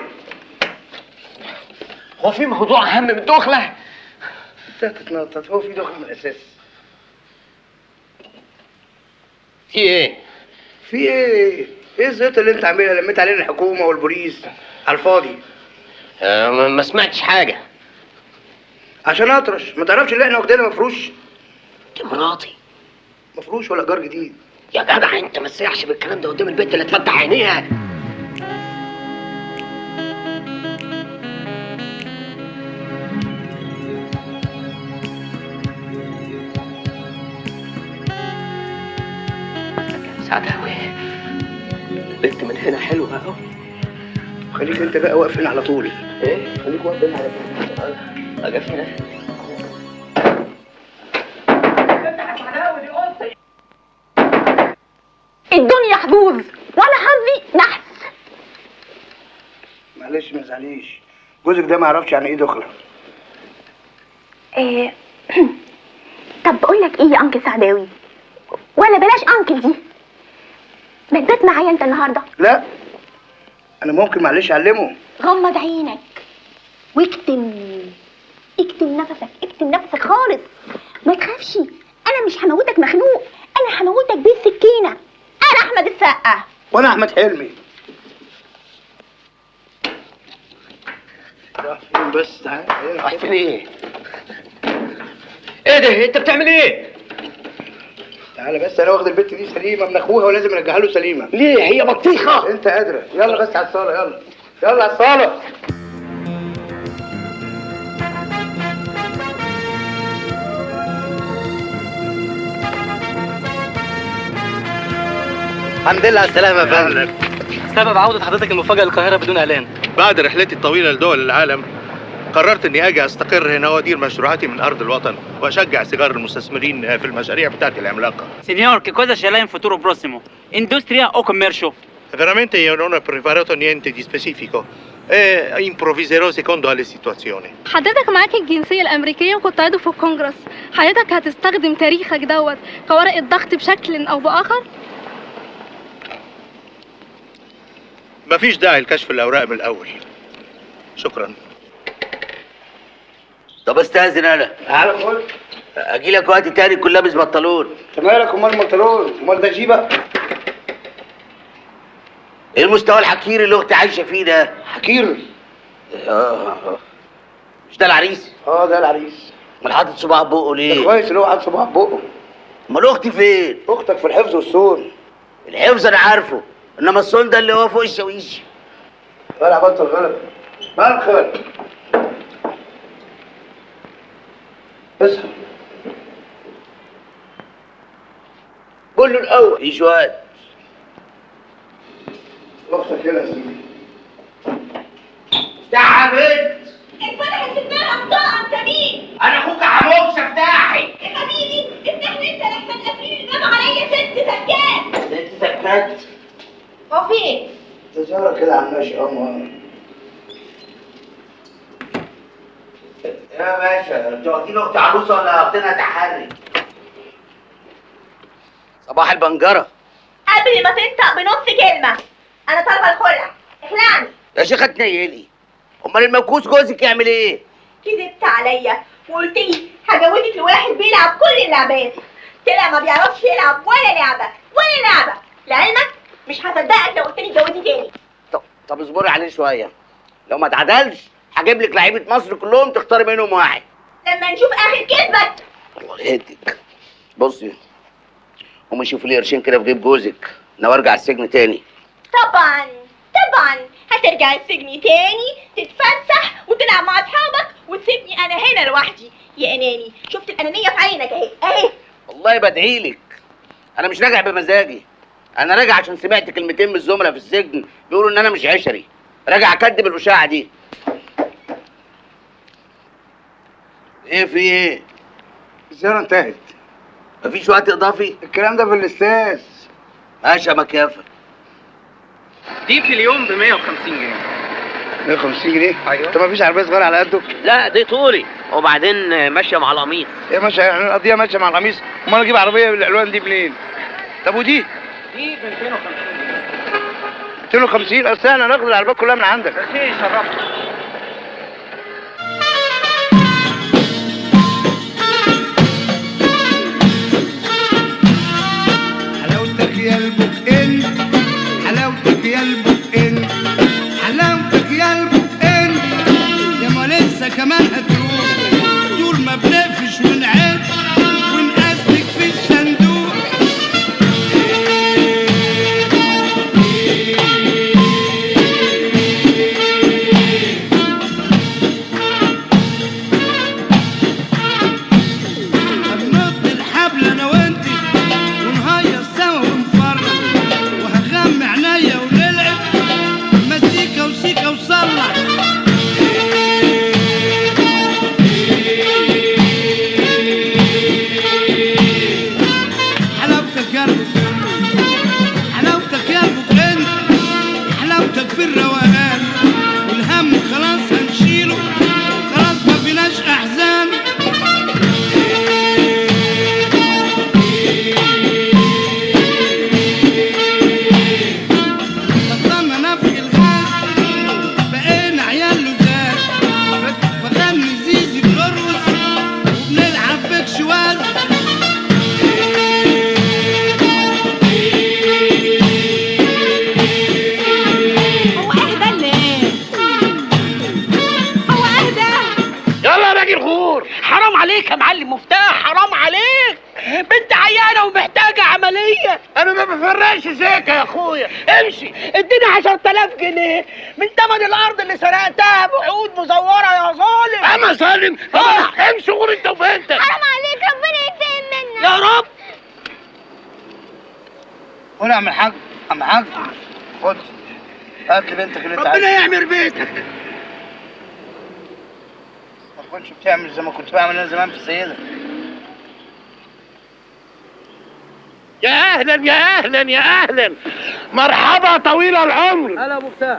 هو في موضوع اهم من الدخله؟ تتنطط، هو في دخل من الاساس. في ايه؟ في ايه؟ ايه الزيطه اللي انت عاملها؟ لميت علينا الحكومه والبوليس على الفاضي. ما سمعتش حاجه. عشان اطرش، ما تعرفش اللي احنا واخدينها مفروش؟ دي مراتي. مفروش ولا ايجار جديد؟ يا جدع انت ما تسيحش بالكلام ده قدام البنت اللي تفتح عينيها. سعداوي البنت من هنا حلوه قوي. خليك انت بقى واقف هنا على طول. ايه؟ خليك واقف هنا على طول. اقف هنا. الدنيا حظوظ وانا حظي نحس. معلش ما تزعليش، جوزك ده ما يعرفش يعني ايه دخله. إيه طب بقول لك ايه يا انكل سعداوي، ولا بلاش انكل دي، ما تبات معايا انت النهارده؟ لا انا ممكن معلش اعلمه. غمض عينك واكتم نفسك، اكتم نفسك خالص، ما تخافش، انا مش هموتك مخنوق، انا هموتك بالسكينه، انا احمد السقا. وانا احمد حلمي. راح فين بس؟ تعالى. راح فين ايه؟ ايه ده؟ انت بتعمل ايه؟ تعالى بس، انا واخد البت دي سليمه من اخوها ولازم ارجعها له سليمه. ليه؟ هي بطيخه. انت قادره. يلا بس على الصاله، يلا يلا على الصاله. الحمد لله على السلامة يا فندم. سبب عودة حضرتك المفاجأة للقاهرة بدون إعلان؟ بعد رحلتي الطويلة لدول العالم قررت اني اجي استقر هنا وادير مشروعاتي من ارض الوطن واشجع صغار المستثمرين في المشاريع بتاعتي العملاقه. Signor, che cosa c'è là in futuro prossimo? Industria o commercio? Veramente io non ho preparato niente di specifico e improvviserò secondo alle situazioni. حضرتك معاك الجنسية الأمريكية وكنت عضو في الكونجرس، حضرتك هتستخدم تاريخك دوت كورقة ضغط بشكل أو بآخر؟ مفيش داعي لكشف الاوراق من الاول. شكرا. طب استاذن انا. تعالى خد. اجي لك وقت تاني كل لابس بنطلون. انت مالك؟ امال البنطلون؟ امال ده جيبه؟ ايه المستوى الحكير اللي اختي عايشه فيه ده؟ حكير؟ مش ده العريس؟ ده العريس. امال حاطط صباعه في بقه ليه؟ ده كويس اللي هو حاطط صباعه في بقه. امال اختي فين؟ اختك في الحفظ والصون. الحفظ انا عارفه، انما الصون ده اللي هو فوق الشاويش. ولا بطل غلط. مالك خالد؟ اصحى. قول له الاول. ايش واد؟ اختك هنا يا سيدي. افتحها يا بنت. اتفتحت في دماغك بطاقة، انت مين؟ انا اخوك حموكش افتحي. يا حبيبي افتحني انت، لحسن قافلين الباب عليا 6 سكات. 6 سكات؟ هو في ايه؟ تجارة كده على الماشي قمر. يا باشا انتوا واخدين اختي عروسه ولا واخدينها تحري؟ صباح البنجره. قبل ما تنطق بنص كلمة، أنا طالبة الخلع، اخلعني. يا شيخه تنيلي، امال الموكوس جوزك يعمل ايه؟ كذبت عليا وقلت لي هجوزك لواحد بيلعب كل اللعبات، طلع ما بيعرفش يلعب ولا لعبة ولا لعبة، لعلمك مش هصدقك لو قلت لي اتجوزي تاني. طب اصبري عليه شويه، لو ما اتعدلش هجيب لك لعيبه مصر كلهم تختاري منهم واحد. لما نشوف آخر كذبك. الله يهديك. بصي قومي شوفي لي قرشين كده في جيب جوزك، انا ارجع السجن تاني. طبعا هترجع السجن تاني، تتفسح وتلعب مع اصحابك وتسيبني انا هنا لوحدي. يا اناني، شفت الانانيه في عينك اهي. والله بدعيلك، انا مش راجع بمزاجي، انا راجع عشان سمعت كلمتين من الزملاء في السجن بيقولوا ان انا مش عشري، راجع اكدب الاشاعه دي. ايه في ايه؟ الزيارة انتهت. مفيش وقت اضافي؟ الكلام ده في الاستاذ. ماشي يا مكافة. دي في اليوم ب 150 جنيه. 150 جنيه؟ ايوه. انت مفيش عربية صغيرة على قده؟ لا دي طولي، وبعدين ماشيه مع القميص. ايه ماشية؟ يعني نقضيها ماشية مع القميص؟ امال اجيب عربية بالالوان دي منين؟ طب ودي؟ دي ب 250 جنيه. 250؟ اصل احنا هناخد العربيات كلها من عندك. بس ايه شرفت. زيكا يا اخويا، امشي اديني 10,000 جنيه من ثمن الارض اللي سرقتها بعقود مزوره يا ظالم. انا ظالم؟ امشي غور انت وبنتك. حرام عليك، ربنا ينتقم منك يا رب. قول يا عم الحاج، عم الحاج خد هات لي بنتك اللي انت عايزها. ربنا يعمر بيتك. ما تكونش بتعمل زي ما كنت بعمل انا زمان في السيده. يا اهلا يا اهلا يا اهلا، مرحبا طويل العمر. هلا ابو مفتاح.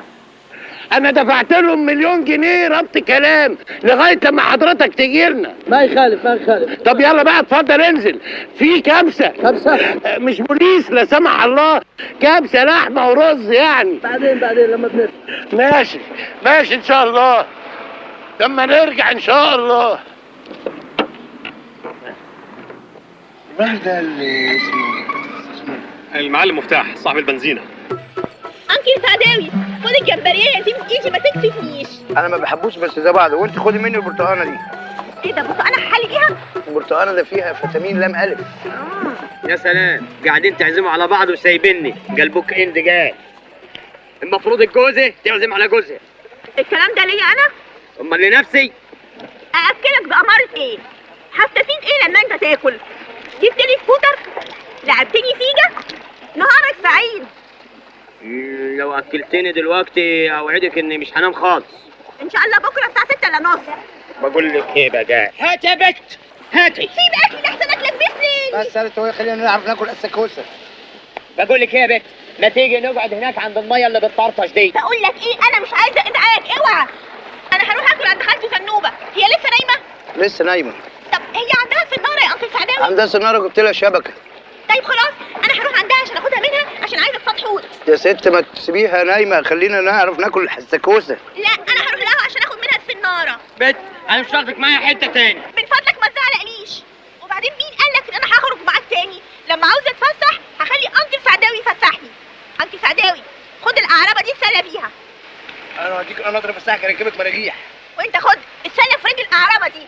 انا دفعت لهم 1,000,000 جنيه ربط كلام لغايه لما حضرتك تجي لنا. ما يخالف ما يخالف. طب يلا بقى اتفضل انزل، في كبسه. كبسه؟ مش بوليس لا سمح الله، كبسه لحمه ورز يعني. بعدين لما بنرجع. ماشي ماشي ان شاء الله، لما نرجع ان شاء الله. الراجل ده اللي اسمه المعلم مفتاح صاحب البنزينه. انكل سعداوي، خد الجمبريه دي من ايدي ما تكسفنيش. انا ما بحبوش بس ده بعض، وانت خدي مني البرتقانه دي. ايه ده برتقانه حالي بيها؟ البرتقانه ده فيها فيتامين لام الف. يا سلام، قاعدين تعزموا على بعض وسايبني قلبك اند جاي. المفروض الجوزه تعزم على جوزها. الكلام ده ليا انا؟ امال لنفسي؟ ااكلك باماره ايه؟ هستفيد ايه لما انت تاكل؟ جبت لي سكوتر؟ لعبتني فيجا؟ نهارك سعيد. لو اكلتني دلوقتي اوعدك اني مش هنام خالص. ان شاء الله بكره الساعه 6:30. بقول لك ايه بقى، هات يا بت هاتي. سيب اكلي لحسن اكلك بيسري. بس قالت هو خلينا نعرف ناكل السكوسه. بقول لك ايه يا بت، ما تيجي نقعد هناك عند الميه اللي بتطرطش دي. بقول لك ايه، انا مش عايزه ازعاج، اوعى. انا هروح اكل عند خالتي فنوبه، هي لسه نايمه؟ لسه نايمه. طب هي عندها سناره يا انكل سعداوي؟ عندها سناره، جبت لها شبكه. طيب خلاص، انا هروح عندها عشان اخدها منها عشان عايزه اصطاد حوت. يا ست ما تسيبيها نايمه، خلينا نعرف ناكل السكوسه. لا انا هروح لها عشان اخد منها السناره. بت انا مش واخدك معايا حته تاني. من فضلك ما تزعلقليش. وبعدين مين قال لك ان انا هخرج معاك تاني؟ لما عاوزه اتفسح هخلي انكل سعداوي يفسحني. انكل سعداوي، خد القعربه دي اتسلى بيها. انا هديك انا اضرب الساعه اركبك مراجيح. وانت خد اتسلى في رجل القعربه دي.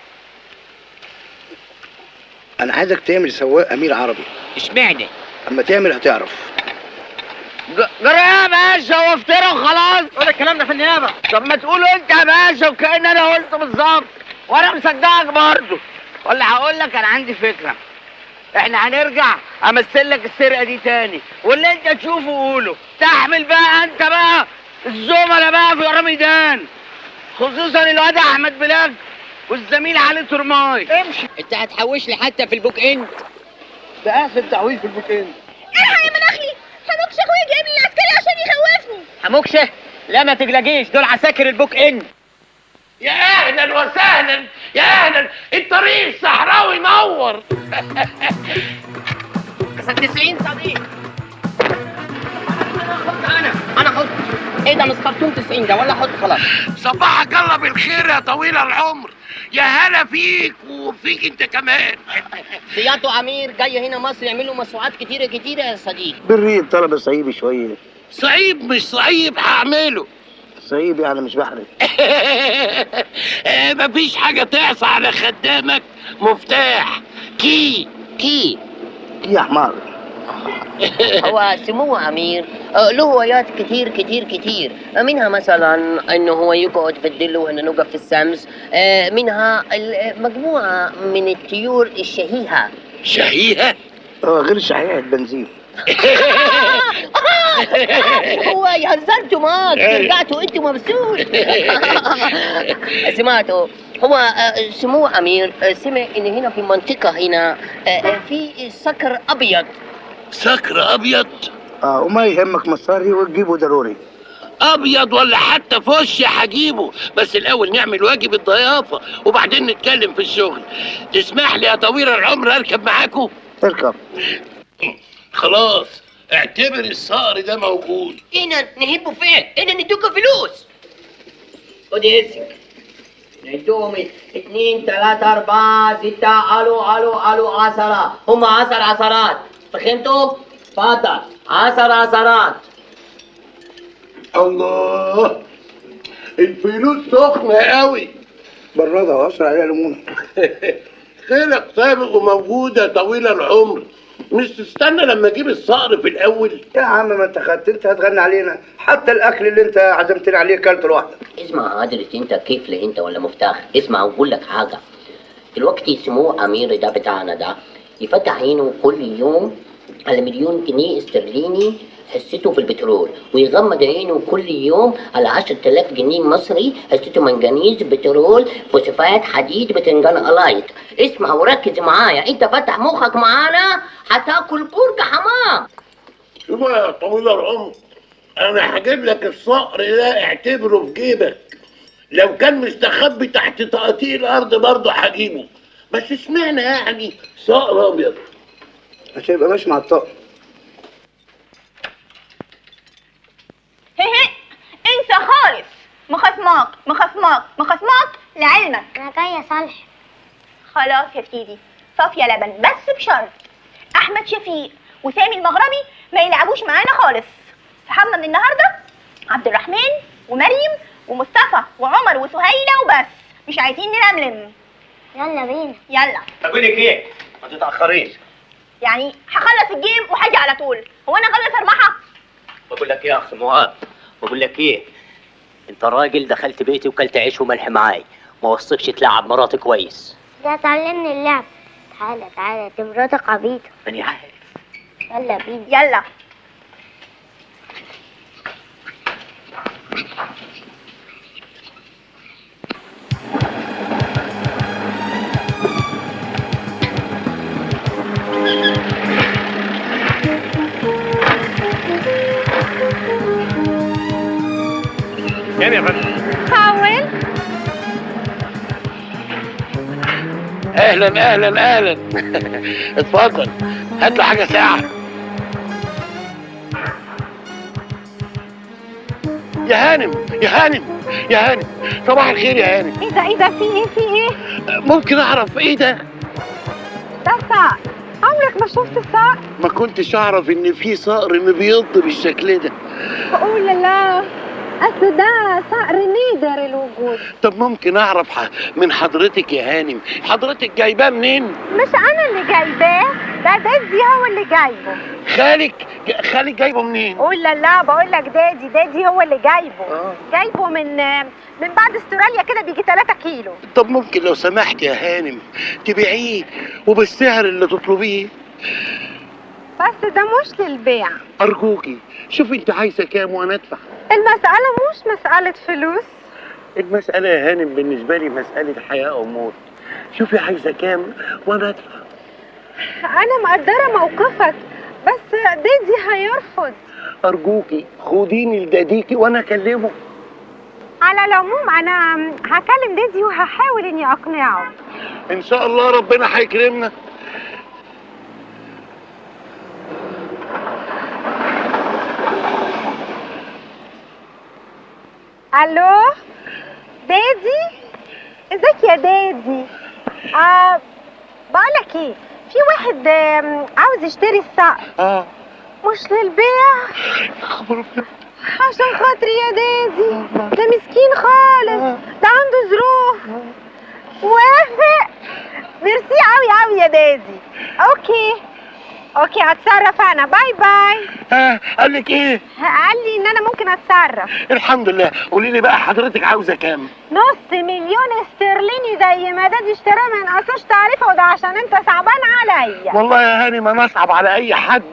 انا عايزك تعمل سواق امير عربي. اشمعنى؟ اما تعمل هتعرف. جرى يا باشا وافتروا خلاص. قول الكلام ده في النيابه. طب ما تقولوا انت يا باشا وكأن انا قلت بالظبط، وانا مصدقك برضه. ولا هقول لك انا عندي فكره، احنا هنرجع امثل لك السرقه دي تاني، واللي انت تشوفه قوله. تحمل بقى انت بقى الزملاء بقى في رميدان، خصوصا الواد احمد بلاك والزميل علي ترماي. امشي. انت هتحوش لي حتى في البوك اند؟ ده اخر تعويض في البوك اند. الحق يا مناخلي، حموكش اخويا جايب لي العسكري عشان يخوفني. حموكشه؟ لا ما تقلقيش، دول عساكر البوك اند. يا اهلا وسهلا يا اهلا، الطريق الصحراوي نور. 90 صديق. انا احط. ايه ده مش خرطوم 90 ده ولا احط خلاص؟ صباحك الله بالخير يا طويل العمر، يا هلا فيك وفيك انت كمان. سيادته امير جاي هنا مصر يعمل له مشروعات كتيره كتيره يا صديق. بالريد طلب صعيب شويه. صعيب مش صعيب هعمله. صعيب يعني مش بحري. مفيش حاجه تعصى على خدامك مفتاح. كي يا حمار. هو سمو امير له هوايات كتير كتير كتير، منها مثلا انه هو يقعد في الظل وهنا نقف في الشمس، منها مجموعه من الطيور الشهيهه. شهيهه؟ غير شهيهه البنزين. هو يهزرتوا معاك، رجعتوا انتوا مبسوط. سمعتوا هو سمو امير سمع ان هنا في منطقه هنا في صقر ابيض. صقر ابيض؟ وما يهمك مصاري وتجيبه ضروري. ابيض ولا حتى في وشي هجيبه، بس الاول نعمل واجب الضيافه وبعدين نتكلم في الشغل. تسمح لي يا طويل العمر اركب معاكم؟ اركب. خلاص اعتبر الصقر ده موجود. هنا نهبه فين؟ هنا ندوكوا فلوس. خد اسمك. ندوهم 2 3 4 6 الو 10. هم 10 عصرات، فهمتوا؟ اتفضل 10 عصرات. الله، الفلوس سخنه قوي. برادة واسرع عليها ليمونه. خيرك سابق وموجود يا طويل العمر، مش تستنى لما اجيب الصقر في الاول؟ يا عم ما انت خدت، انت هتغني علينا، حتى الاكل اللي انت عزمتني عليه كلته لوحدك. اسمع قادر انت كيف لي انت ولا مفتاح، اسمع واقول لك حاجه. دلوقتي سموه امير ده بتاعنا ده يفتح عينه كل يوم على 1,000,000 جنيه استرليني حسيته في البترول، ويغمض عينه كل يوم على 10,000 جنيه مصري حسيته منجنيز بترول فوسفات حديد بتنجان الايت. اسمع وركز معايا، انت فتح مخك معانا هتاكل برج حمام. شوف يا طويل العمر، انا هجيب لك الصقر ده اعتبره في جيبك، لو كان مستخبي تحت تقاطيع الارض برضه هجيبه، بس اشمعنى يعني صقر ابيض؟ عشان يبقى ماشي مع الطقم. انسى خالص، مخصماك لعلمك. انا جايه صالح. خلاص يا سيدي، صافيه لبن، بس بشرط احمد شفيق وسامي المغربي ما يلعبوش معانا خالص. صحابنا من النهارده عبد الرحمن ومريم ومصطفى وعمر وسهيله وبس، مش عايزين نلملم. يلا بينا. يلا. بقول لك ايه، ما تتاخريش. يعني هخلص الجيم وهاجي على طول، هو انا غلط ارمحها؟ بقول لك ايه يا اخ مؤاب، بقول لك ايه، انت راجل دخلت بيتي وكلت عيش وملح معاي، ما وصكش تلعب مراتي كويس. ده تعلمني اللعب. تعالى دي مراتك عبيطه. ماني عارف. يلا بينا. يلا. كام يا فندم؟ حاول. اهلا اتفضل، هات له حاجه ساعه. يا هانم صباح الخير يا هانم. ايه ده في ايه؟ ممكن اعرف ايه ده؟ ده صقر. عمرك ما شفت صقر؟ ما كنتش اعرف ان في صقر مبيض بالشكل ده. بقول لا، اصل ده صقر نادر الوجود. طب ممكن اعرف من حضرتك يا هانم، حضرتك جايباه منين؟ مش انا اللي جايباه، ده دادي هو اللي جايبه. خالك جايبه منين؟ قول لا، بقول لك دادي هو اللي جايبه. جايبه من بعد استراليا كده بيجي 3 كيلو. طب ممكن لو سمحت يا هانم تبيعيه وبالسعر اللي تطلبيه؟ بس ده مش للبيع. ارجوكي شوفي انت عايزه كام وانا ادفع. المسألة مش مسألة فلوس. المسألة يا هانم بالنسبة لي مسألة حياة أو موت. شوفي عايزة كام وأنا أدفع. أنا مقدرة موقفك، بس دادي هيرفض. أرجوكي خديني لداديكي وأنا أكلمه. على العموم أنا هكلم دادي وهحاول إني أقنعه. إن شاء الله ربنا هيكرمنا. الو دادي، ازيك يا دادي؟ بقولك ايه، في واحد عاوز يشتري الصقر. مش للبيع. عشان خاطري يا دادي، ده مسكين خالص، ده عنده ظروف. وافق. ميرسي قوي يا دادي. اوكي هتصرف انا. باي. قال لك ايه؟ قال لي ان انا ممكن اتصرف. الحمد لله. قولي لي بقى حضرتك عاوزه كام؟ 500,000 استرليني زي ما دادي اشتراه من قصوش تعرفه، وده عشان انت صعبان عليا. والله يا هانم انا اصعب على اي حد.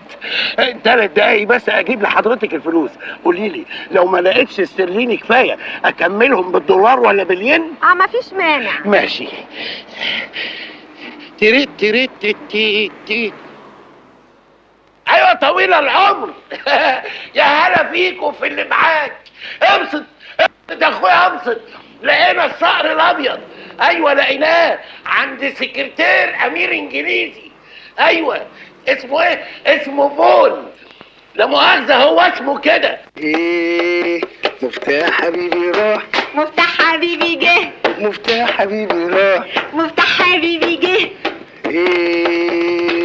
3 دقايق بس اجيب لحضرتك الفلوس. قولي لي لو ما لقيتش استرليني كفايه اكملهم بالدولار ولا بالين؟ مفيش مانع. ماشي. تريت. ايوه طويل العمر. يا هلا فيك وفي اللي معاك. ابسط يا اخويا ابسط. لقينا الصقر الابيض. ايوه لقيناه عند سكرتير امير انجليزي. ايوه اسمه ايه؟ اسمه بول. لا مؤاخذه هو اسمه كده. ايه مفتاح حبيبي راح. مفتاح حبيبي جه. مفتاح حبيبي راح. مفتاح حبيبي جه. ايه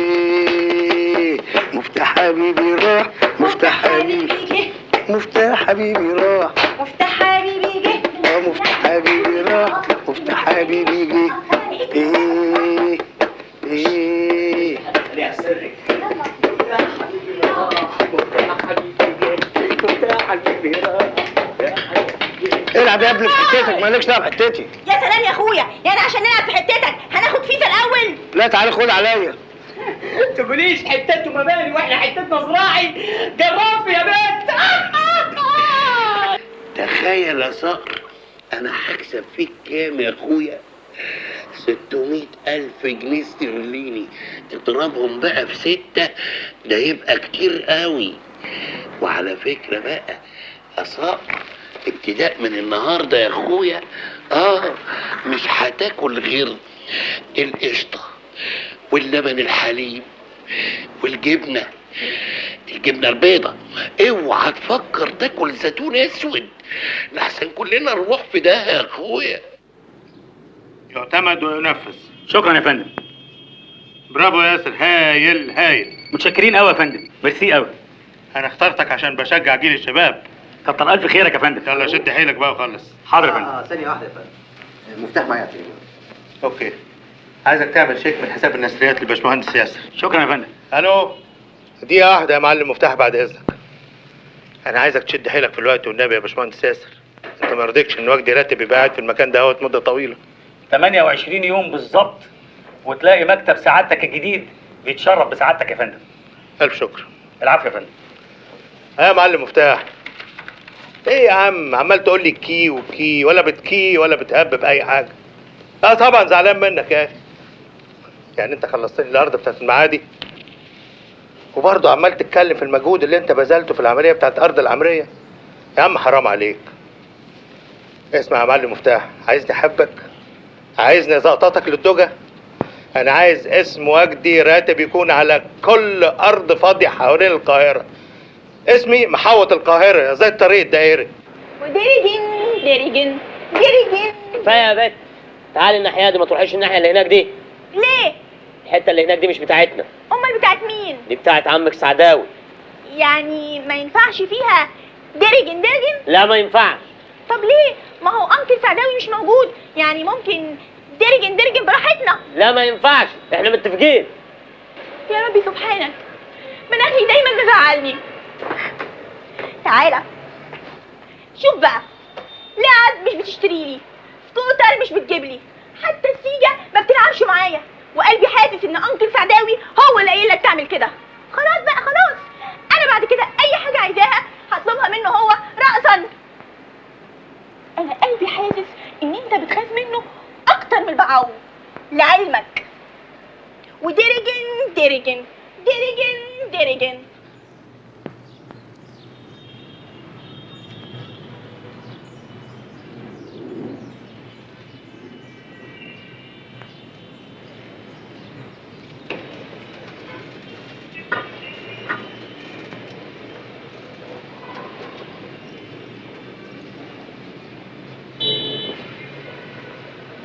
مفتاح حبيبي راح. مفتاح حبيبي جه. مفتاح حبيبي راح. مفتاح حبيبي جه. مفتاح حبيبي راح. مفتاح حبيبي جه. ايه خليها سرك. العب يا ابني في حتتك، مالكش دعوه بحتتي. يا سلام يا اخويا، يعني عشان نلعب في حتتك هناخد فيفا الاول؟ لا تعالى خد عليا. تقوليش حتته مباني واحنا حتتنا زراعي. جرب يا بنت. تخيل يا صقر، انا هكسب فيك كام يا اخويا؟ 600,000 جنيه استرليني. تضربهم بقى في 6 ده يبقى كتير قوي. وعلى فكرة بقى يا صقر، ابتداء من النهاردة يا اخويا مش هتاكل غير القشطة واللبن الحليب والجبنة البيضة. اوعى تفكر تاكل زيتون اسود لحسن كلنا نروح في ده يا اخويا. يعتمد وينفذ. شكرا يا فندم. برافو يا ياسر، هايل هايل. متشكرين قوي يا فندم، ميرسي قوي. انا اخترتك عشان بشجع جيل الشباب. كتر الف خيرك يا فندم. يلا شد حيلك بقى وخلص. حاضر يا فندم. ثانية واحدة يا فندم، المفتاح معايا على التليفون. اوكي، عايزك تعمل شيك من حساب النسريات للباشمهندس ياسر. شكرا يا فندم. الو، دقيقة واحدة يا معلم مفتاح بعد اذنك. انا عايزك تشد حيلك في الوقت والنبي يا باشمهندس ياسر. انت ما رضيتش ان وجدي راتب يبقى قاعد في المكان ده اهوت مدة طويلة. 28 يوم بالظبط وتلاقي مكتب سعادتك الجديد بيتشرف بسعادتك يا فندم. الف شكر. العفو يا فندم. يا معلم مفتاح، ايه يا عم عمال تقول لي كي وكي، ولا بتكي ولا بتهبب اي حاجه؟ طبعا زعلان منك يا اخي. يعني انت خلصتني الارض بتاعت المعادي وبرضه عمال تتكلم في المجهود اللي انت بذلته في العمليه بتاعت ارض العمريه. يا عم حرام عليك. اسمع يا معلم مفتاح، عايزني احبك؟ عايزني زقطتك للدجى؟ انا عايز اسم وجدي راتب يكون على كل ارض فاضيه حوالين القاهره. اسمي محوط القاهرة زي الطريق الدائري. وديرجن. كفايه يا بت، تعالي الناحيه دي، ما تروحيش الناحيه اللي هناك دي. ليه؟ الحته اللي هناك دي مش بتاعتنا. امال بتاعت مين؟ دي بتاعت عمك سعداوي. يعني ما ينفعش فيها ديرجن؟ لا ما ينفعش. طب ليه؟ ما هو انكل سعداوي مش موجود، يعني ممكن ديرجن براحتنا. لا ما ينفعش، احنا متفقين. يا ربي سبحانك، مناخي دايما مزعلني. تعالى شوف بقى، لعب مش بتشتري لي، سكوتر مش بتجيب لي، حتى السيجا ما بتلعبش معايا، وقلبي حاسس ان انكل سعداوي هو اللي قايل لك تعمل كده. خلاص بقى خلاص، انا بعد كده اي حاجه عايزاها هطلبها منه هو رأسا. انا قلبي حاسس ان انت بتخاف منه اكتر من البعوض لعلمك. وديرجن.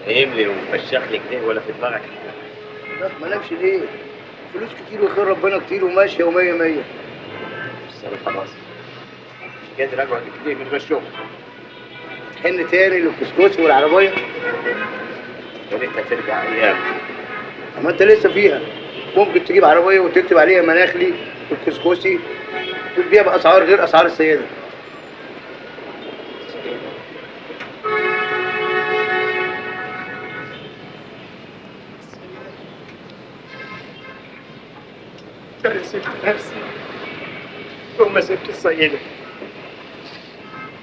نايم لي ومفشخ لي كده ولا في دماغك؟ لا ما نامش ليه؟ فلوس كتير وخير ربنا كتير وماشيه ومية مية. بس انا خلاص مش قادر اقعد كتير من غير شغل. تحن تاني للكسكسي والعربيه؟ يا ريت هترجع ايام. اما انت لسه فيها، ممكن تجيب عربيه وتكتب عليها مناخلي والكسكسي وتبيع باسعار غير اسعار السيده. أنا سبت نفسي وما سبت السيدة.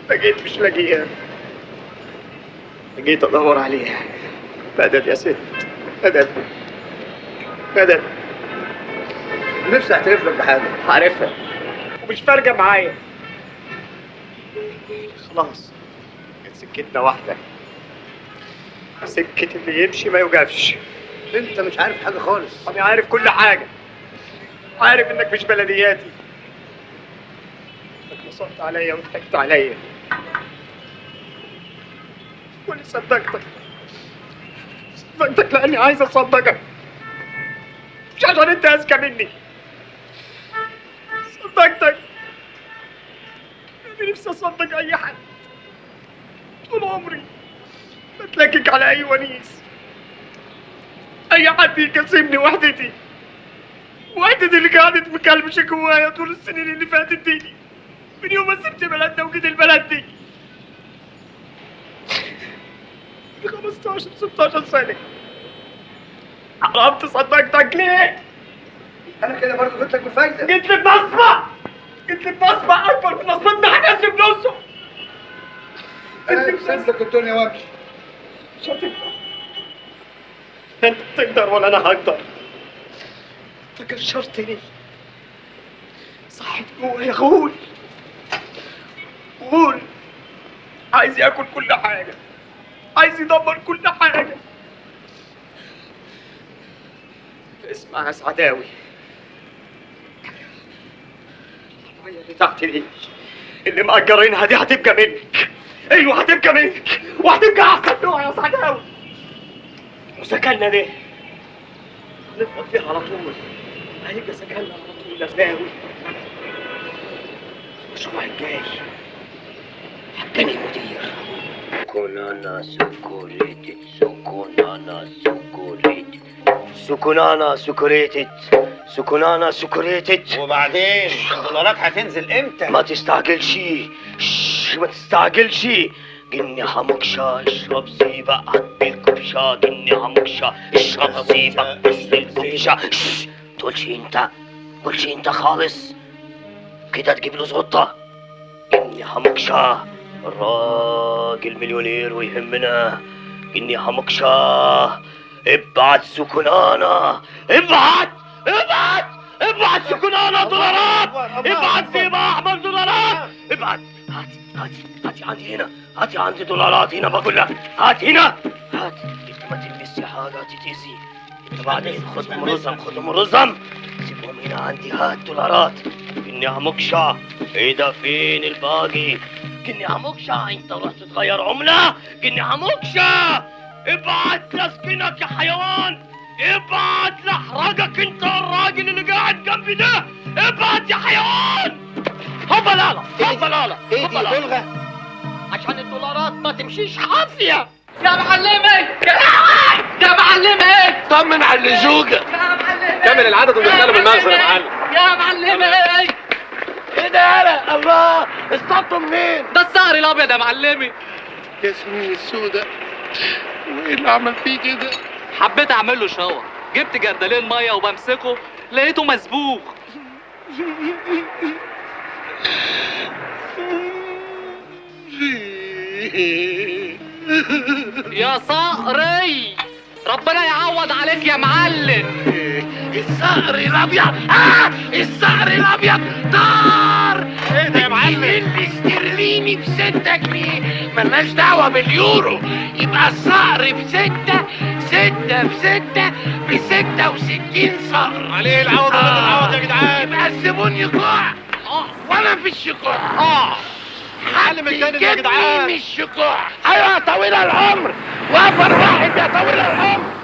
بقيت مش لاقيها، بقيت أدور عليها. مدد يا ست، مدد. نفسي اعترف لك بحاجه. عارفها ومش فارقة معايا. خلاص كانت سكتنا واحدة، سكة اللي يمشي ما يوقفش. انت مش عارف حاجه خالص. أنا عارف كل حاجة، عارف إنك مش بلدياتي. إنك نصبت عليا وضحكت عليا وأنا صدقتك لأني عايز أصدقك، مش عشان أنت أذكى مني. صدقتك لأني نفسي أصدق أي حد. طول عمري بتلكك على أي ونيس، أي حد يكسبني وحدتي اللي قعدت مكلبشه جوايا طول السنين اللي فاتت دي، من يوم ما سبت بلدنا وجيت البلد دي. 15 16 سنه. عرفت صدقتك ليه؟ انا كده برضه قلت لك بالفايده. قلت لي بنصبع، قلت لي بنصبع اكبر من نصبتنا حناس بنصه. انا سيب لك الدنيا وامشي. مش هتقدر. انت تقدر ولا انا هقدر؟ انت كشرتني. صحت جوايا غول. غول عايز ياكل كل حاجه، عايز يدمر كل حاجه. اسمع يا سعداوي، المية اللي تحت دي اللي مأجرينها دي هتبقى منك. ايوه هتبقى منك، وهتبقى احسن نوع يا سعداوي. وسكننا ده هنفضل فيها على طول، هيبقى سكننا على طول يا سعداوي. الاسبوع الجاي حكاني المدير. سكونانا سكوريتت، سكونانا سكوريتت، سكونانا سكوريتت، سكونانا سكوريتت. وبعدين الدولارات هتنزل امتى؟ ما تستعجلش، ما تستعجلش. جني حموكشة اشرب زيبق عدي الكبشة، جني حموكشة اشرب زيبق عدي الكبشة. تقولش انت، تقولش انت خالص كده تجيب له زغطة. جني حموكشة الراجل مليونير ويهمنا. جني حموكشة ابعت سكونانا، ابعت ابعت ابعت سكونانا دولارات، ابعت زيبق احمر دولارات، ابعت. هاتي عندي هنا، هاتي عندي دولارات هنا بقول لك، هات هنا، هات. انت ما تلمسي حاجه تتأذي. انت بعدين خدهم رزم، خدهم رزم، سيبهم هنا عندي. هات دولارات. كني عمكشة ايه ده؟ فين الباقي؟ كني عمكشة انت رحت تغير عمله؟ كني عمكشة ابعت لسكنك يا حيوان، ابعت لاحرجك انت الراجل اللي قاعد جنبي ده، ابعت يا حيوان. هوبا لالا هوبا لالا ايه دي بلغة؟ عشان الدولارات ما تمشيش حافية. يا معلمي يا معلمي طمن على اللزوجة. يا معلمي كمل العدد ودخله بالمخزن يا معلم. يا معلمي. ايه ده يالا؟ الله اصطادته منين؟ ده السهر الابيض يا معلمي. ياسمين السودة، وايه اللي عمل فيه كده؟ حبيت اعمل له شاور، جبت جردلين ميه وبمسكه لقيته مسبوخ. يا صقري ربنا يعوض عليك يا معلم. الصقر الابيض، الصقر الابيض طار. ايه ده يا معلم؟ الاسترليني ب6 جنيه، ملناش دعوه باليورو. يبقى الصقر ب6، 6 ب6 ب66 صقر. عليه العوض ولا العوض يا جدعان؟ يبقى الزبون يقع ولا في الشقوع. معلم التاني ده يا جدعان. مش شقوع. ايوه يا طويل العمر، وافر واحد يا طويل العمر.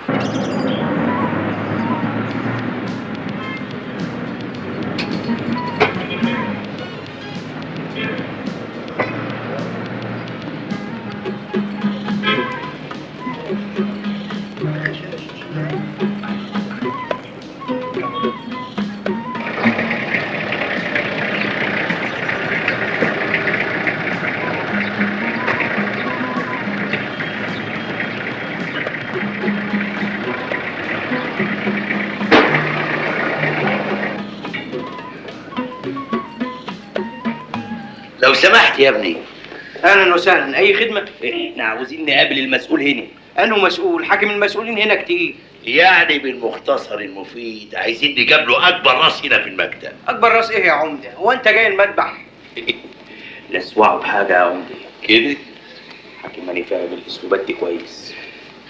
لو سمحت يا ابني. اهلا وسهلا، اي خدمه؟ احنا عاوزين نقابل المسؤول هنا. انه مسؤول؟ حاكم المسؤولين هنا كتير. يعني بالمختصر المفيد عايزين نقابله اكبر راس هنا في المكتب. اكبر راس ايه يا عمده؟ هو انت جاي المذبح؟ نسوعه بحاجه يا عمده كده. حاكم ماني فاهم الاسلوبات دي كويس.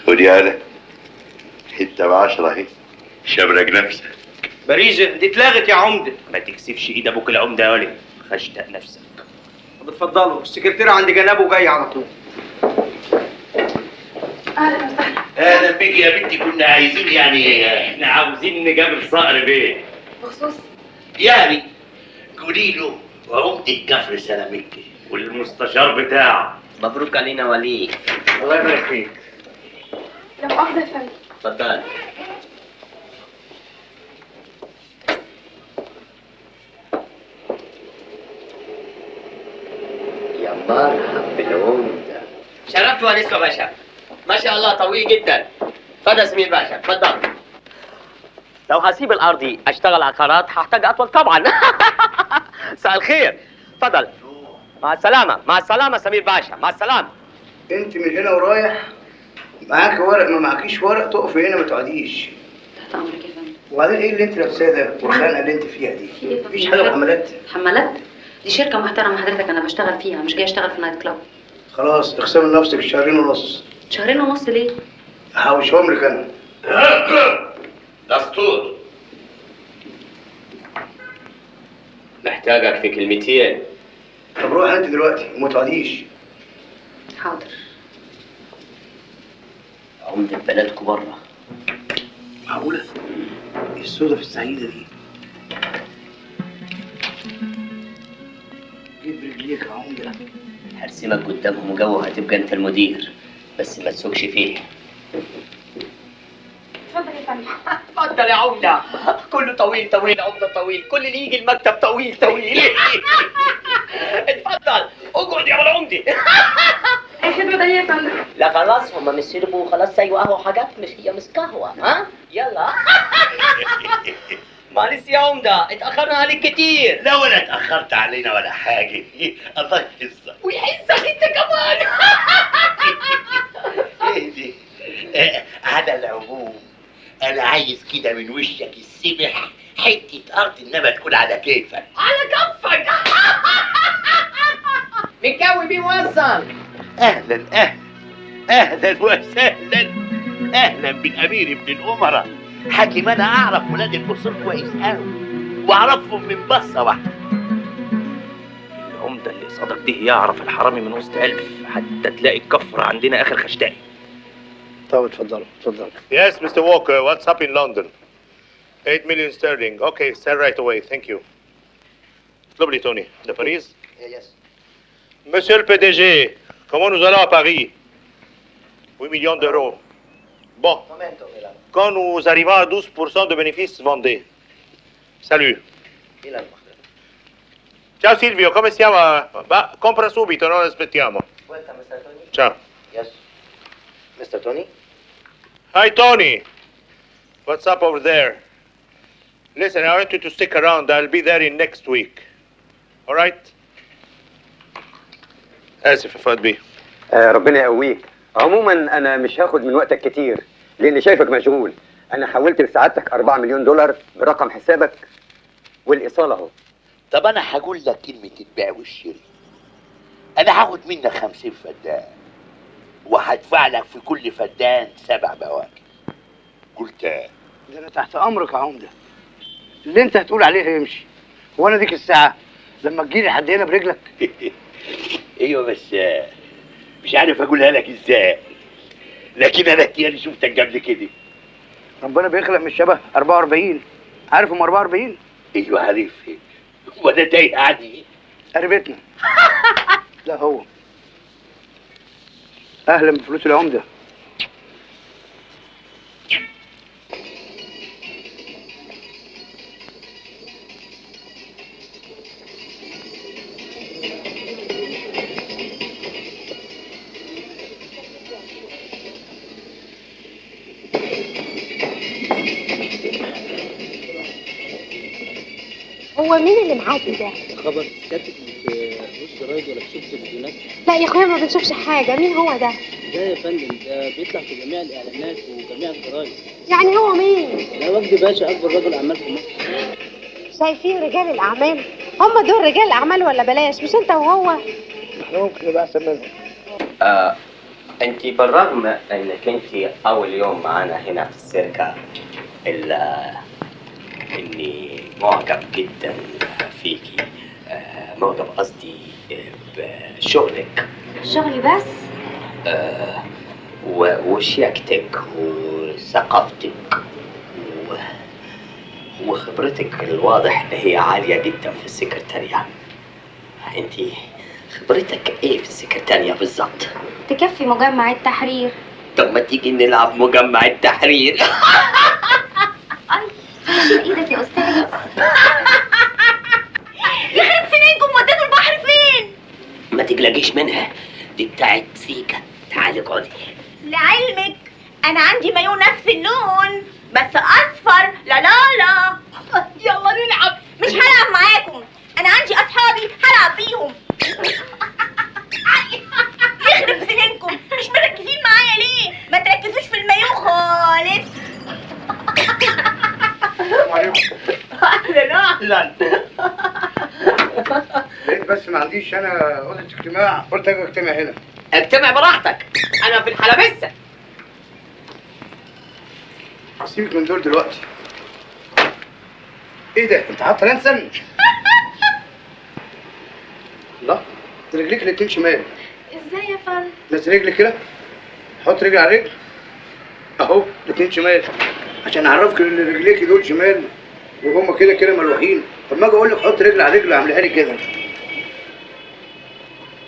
خد يالا حته ب10 اهي، شبرك نفسك. باريزه دي اتلغت يا عمده. ما تكسفش ايد ابوك العمده يا ولد، خشتق نفسك. طب اتفضلوا، السكرتيره عند جنابه جاي على طول. اهلا وسهلا. اهلا بيك يا بنتي. كنا عايزين يعني احنا عاوزين نقابل صقر بيه. بخصوص يعني قولي له وعمده كفر سلامتي والمستشار بتاعه. مبروك علينا ولي. الله يبارك فيك. لا مؤاخذة يا فندم. اتفضل. يا مرحب بالعمده. شرفت ونسوة باشا. ما شاء الله طويل جدا. اتفضل يا سمير باشا، اتفضل. لو هسيب الارضي اشتغل عقارات هحتاج اطول طبعا. مساء الخير، اتفضل. مع السلامة، مع السلامة سمير باشا، مع السلامة. انت من هنا ورايح معاك ورق ما معكيش ورق تقفي هنا ما تقعديش. تحت امرك يا فندم. وبعدين ايه اللي انت لابساه ده والخنقه اللي انت فيها دي؟ في ايه؟ مفيش حاجه محملات؟ حمالات؟ دي شركة محترمة حضرتك، أنا بشتغل فيها، مش جاي أشتغل في نايت كلاب. خلاص اقسمي لنفسك شهرين ونص. شهرين ونص ليه؟ هحوشهم لك انا. دستور. محتاجك في كلمتين. طب روح انت دلوقتي وما تقعديش. حاضر. عمدة بلدكم بره. معقولة؟ ايه الصدف السعيدة دي؟ جيب رجليك يا عمدة. هرسمك قدامهم وجوه هتبقى انت المدير، بس ما تسوقش فيه. اتفضل يا فندم. اتفضل يا عمدة. كله طويل طويل، عمدة طويل، كل اللي يجي المكتب طويل طويل. اتفضل اقعد يا ابو العمدة. الخدمة ده يا فندم. لا خلاص هم مش شربوا خلاص سيوا قهوة حاجات، مش هي مش قهوة. ها يلا. معلش يا عمدة اتأخرنا عليك كتير. لا ولا اتأخرت علينا ولا حاجة. الله يحفظك. ويحسك انت كمان. ايه دي؟ على العموم انا عايز كده من وشك السبح حتة ارض انما تكون على كيفك. على كفك. متكوي بيه موصل. اهلا اهلا اهلا وسهلا. اهلا بالامير ابن الامراء. حاكم انا اعرف ولاد الاصول كويس قوي واعرفهم من بصه واحده. العمده اللي صدق دي يعرف الحرامي من وسط 1000 حتى تلاقي الكفر عندنا اخر خشتاي. طب اتفضلوا اتفضلوا. Yes, Mr. Walker, what's up in London? 8 million sterling. Okay, sell right away. Thank you. Lovely, Tony. De Paris? Yes. Monsieur le PDG, comment nous allons à Paris? 8 millions d'euros. Bon. Quand nous arrivons à 12% de bénéfices, vendez. Salut. Ciao Silvio, come stiamo? Va, compra subito, non aspettiamo. Ciao. Yes. Mr. Tony? Hi, Tony. What's up over there? Listen, I want you to stick around. I'll be there in next week. All right? آسف يا فؤاد بيه. ربنا يقويك. عموما أنا مش هاخد من وقتك كتير لأني شايفك مشغول. أنا حولت لسعادتك 4 مليون دولار برقم حسابك والإيصال أهو. طب انا هقول لك كلمة البيع والشراء. انا هاخد منك 50 فدان وهدفع لك في كل فدان 7 بواكب. قلت ده انا تحت امرك يا عمدة. اللي انت هتقول عليه هيمشي. وانا ديك الساعة لما تجيلي لحد هنا برجلك. ايوه بس مش عارف اقولها لك ازاي، لكن انا كتير شفتك قبل كده. ربنا بيخلق من الشبه 44. عارف ام 44؟ ايوه عارف. وانا تايه عني. قريبتنا. لا هو. اهلا بفلوس العمدة. هو مين اللي معاكي ده؟ خبر كاتب في جرايد ولا في التلفزيونات؟ لا يا اخويا ما بنشوفش حاجة، مين هو ده؟ ده يا فندم ده بيطلع في جميع الاعلانات وجميع الجرايد. يعني هو مين؟ ده وجدي باشا اكبر رجل اعمال في مصر. شايفين رجال الأعمال؟ هم دول رجال الأعمال ولا بلاش؟ مش أنت وهو؟ احنا ممكن نبقى أحسن منهم. انت بالرغم انك انت اول يوم معانا هنا في السيركا الا اني معجب جدا فيكي. معجب قصدي بشغلك. شغلي بس؟ وشياكتك وثقافتك وخبرتك الواضح ان هي عالية جدا في السكرتارية. انت خبرتك ايه في السكرتارية بالظبط؟ تكفي مجمع التحرير. طب ما تيجي نلعب مجمع التحرير. شيل ايدك يا استاذ. يخرب سنينكم وديتوا البحر فين؟ ما تقلقيش منها، دي بتاعت سيكا. تعالي اقعدي. لعلمك انا عندي مايو نفس اللون بس اصفر. لا لا لا يلا نلعب. مش هلعب معاكم، انا عندي اصحابي هلعب بيهم. يخرب سنينكم، مش مركزين معايا ليه؟ ما تركزوش في المايو خالص. اهلا اهلا. لقيت بس ما عنديش انا اوضه اجتماع، قلت اجي اجتمع هنا. اجتمع براحتك، انا في الحلبسه. سيبك من دول دلوقتي. ايه ده؟ انت حاطه لانسن؟ لا، رجليك الاتنين شمال. ازاي يا فندم؟ نزل رجلك كده، حط رجل على رجل اهو، الاتنين شمال، عشان اعرفك ان رجليك دول شمال وهما كده كده ملوحين. طب ما اجي اقول لك حط رجل على رجل اعملها لي كده،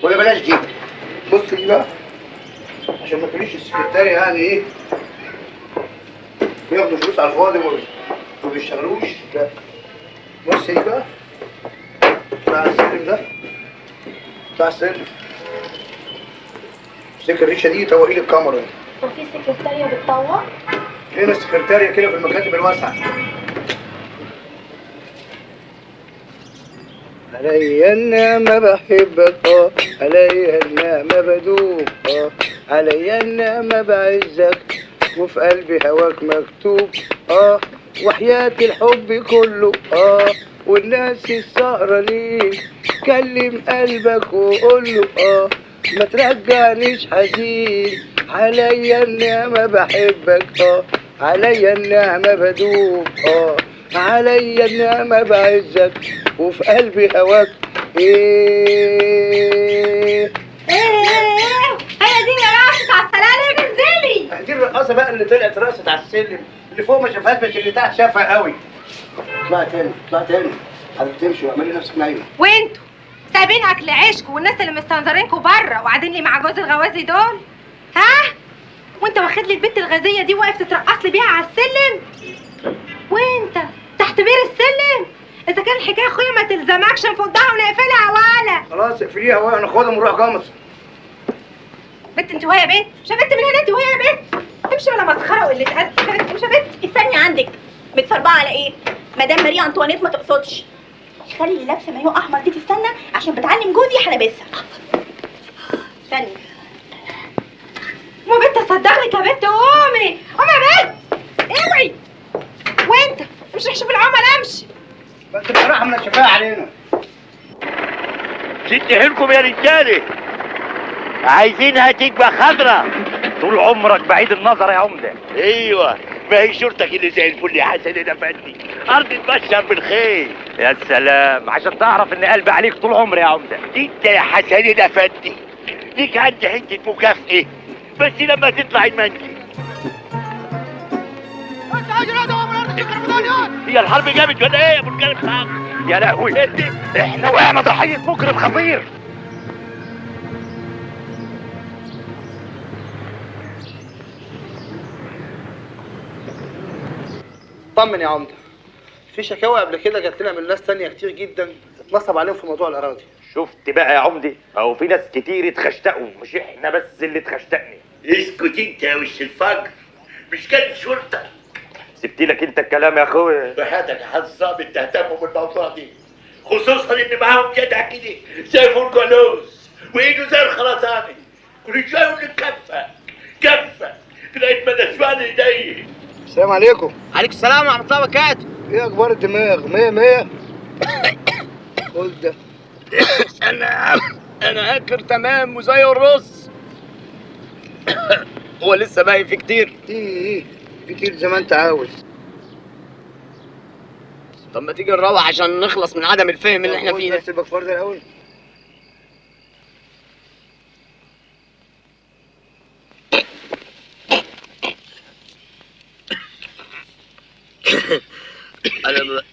ولا بلاش دي. بص دي بقى عشان ما تقوليش السكرتاري يعني ايه بياخدوا فلوس على الفاضي وما بيشتغلوش. لا بص دي بقى بتاع السلم ده، بتاع السلم. امسك الريشه دي توقي لي الكاميرا دي. وفي سكرتارية بتطوع؟ هنا السكرتارية كده في المكاتب الواسعة. عليا النعمة بحبك عليا النعمة بدوب عليا النعمة بعزك وفي قلبي هواك مكتوب وحياة الحب كله والناس السهرة ليك كلم قلبك وقول له ما ترجعنيش حزين عليا النعمة بحبك عليا النعمة بدوب عليا النعمة بعزك وفي قلبي هواك. ايه هي دي اللي رقصت على السلالم. انزلي. دي الرقاصة بقى اللي طلعت رقصت على السلم، اللي فوق ما شافهاش بس اللي تحت شافها قوي. اطلعي تاني اطلعي تاني، حضرتك تمشي واعملي نفسك نايمة. وانتوا سايبين اكل عيشكم والناس اللي مستنظرينكم بره وقاعدين لي مع جوز الغوازي دول؟ ها؟ وانت واخد لي البت الغازيه دي واقف تترقص لي بيها على السلم؟ وانت تحت بير السلم؟ اذا كان الحكايه اخويا ما تلزمكش نفضها ونقفلها ولا خلاص اقفليها وناخدها ونروح جمص. بنت انت وهي بنت، مش يا بنت من هنا انت وهي بنت، تمشي ولا مسخره وقله ادب. مش يا بنت. استني عندك متصربعه على ايه؟ مدام ماريا انطوانيت ما تقصدش. خلي اللي لابسه مايو احمر دي تستنى عشان بتعلم جوزي حلبسها. استني. ما بنت اصدقلك يا بنت. قومي قومي يا بنت اوعي. وانت مش رح شوف العمل امشي. بس بصراحه منشفاها علينا. شدهلكم يا رجاله، عايزينها تبقى خضرة. طول عمرك بعيد النظر يا عمده. ايوه، ما هي شرطك اللي زي الفل يا حسن يا فندي، ارض تبشر بالخير. يا سلام، عشان تعرف ان قلبي عليك طول عمري يا عمده. انت يا حسن يا فندي ليك عندي حته مكافئه بس لما تطلع المنجي. هي الحرب جابت ولا ايه يا ابو الكلب؟ يا لهوي، احنا وقعنا ضحيه مجرم خطير. طمن يا عمده، في شكاوى قبل كده جات لنا من ناس تانية كتير جدا اتنصب عليهم في موضوع الاراضي. شفت بقى يا عمدي، اهو في ناس كتير اتخشتقوا، مش احنا بس اللي اتخشتقني. اسكت انت يا وش الفجر، مش كان شرطه. سبت لك انت الكلام يا اخويا. بحياتك يا حظام انت اهتموا بالموضوع دي، خصوصا ان معاهم جدع كده زي فرقع لوز وايده زي الخرساني، كل شويه يقول لك كفه كفه لغايه ما نسمعني ايدي. السلام عليكم. عليكم السلام ورحمه الله وبركاته. ايه اخبار الدماغ؟ 100 100. قول ده. انا اكر تمام وزي الرز. هو لسه باقي في كتير؟ ايه كتير زي ما انت عاوز. طب ما تيجي نروح عشان نخلص من عدم الفهم اللي احنا فيه ده. بس البكفار ده الاول. انا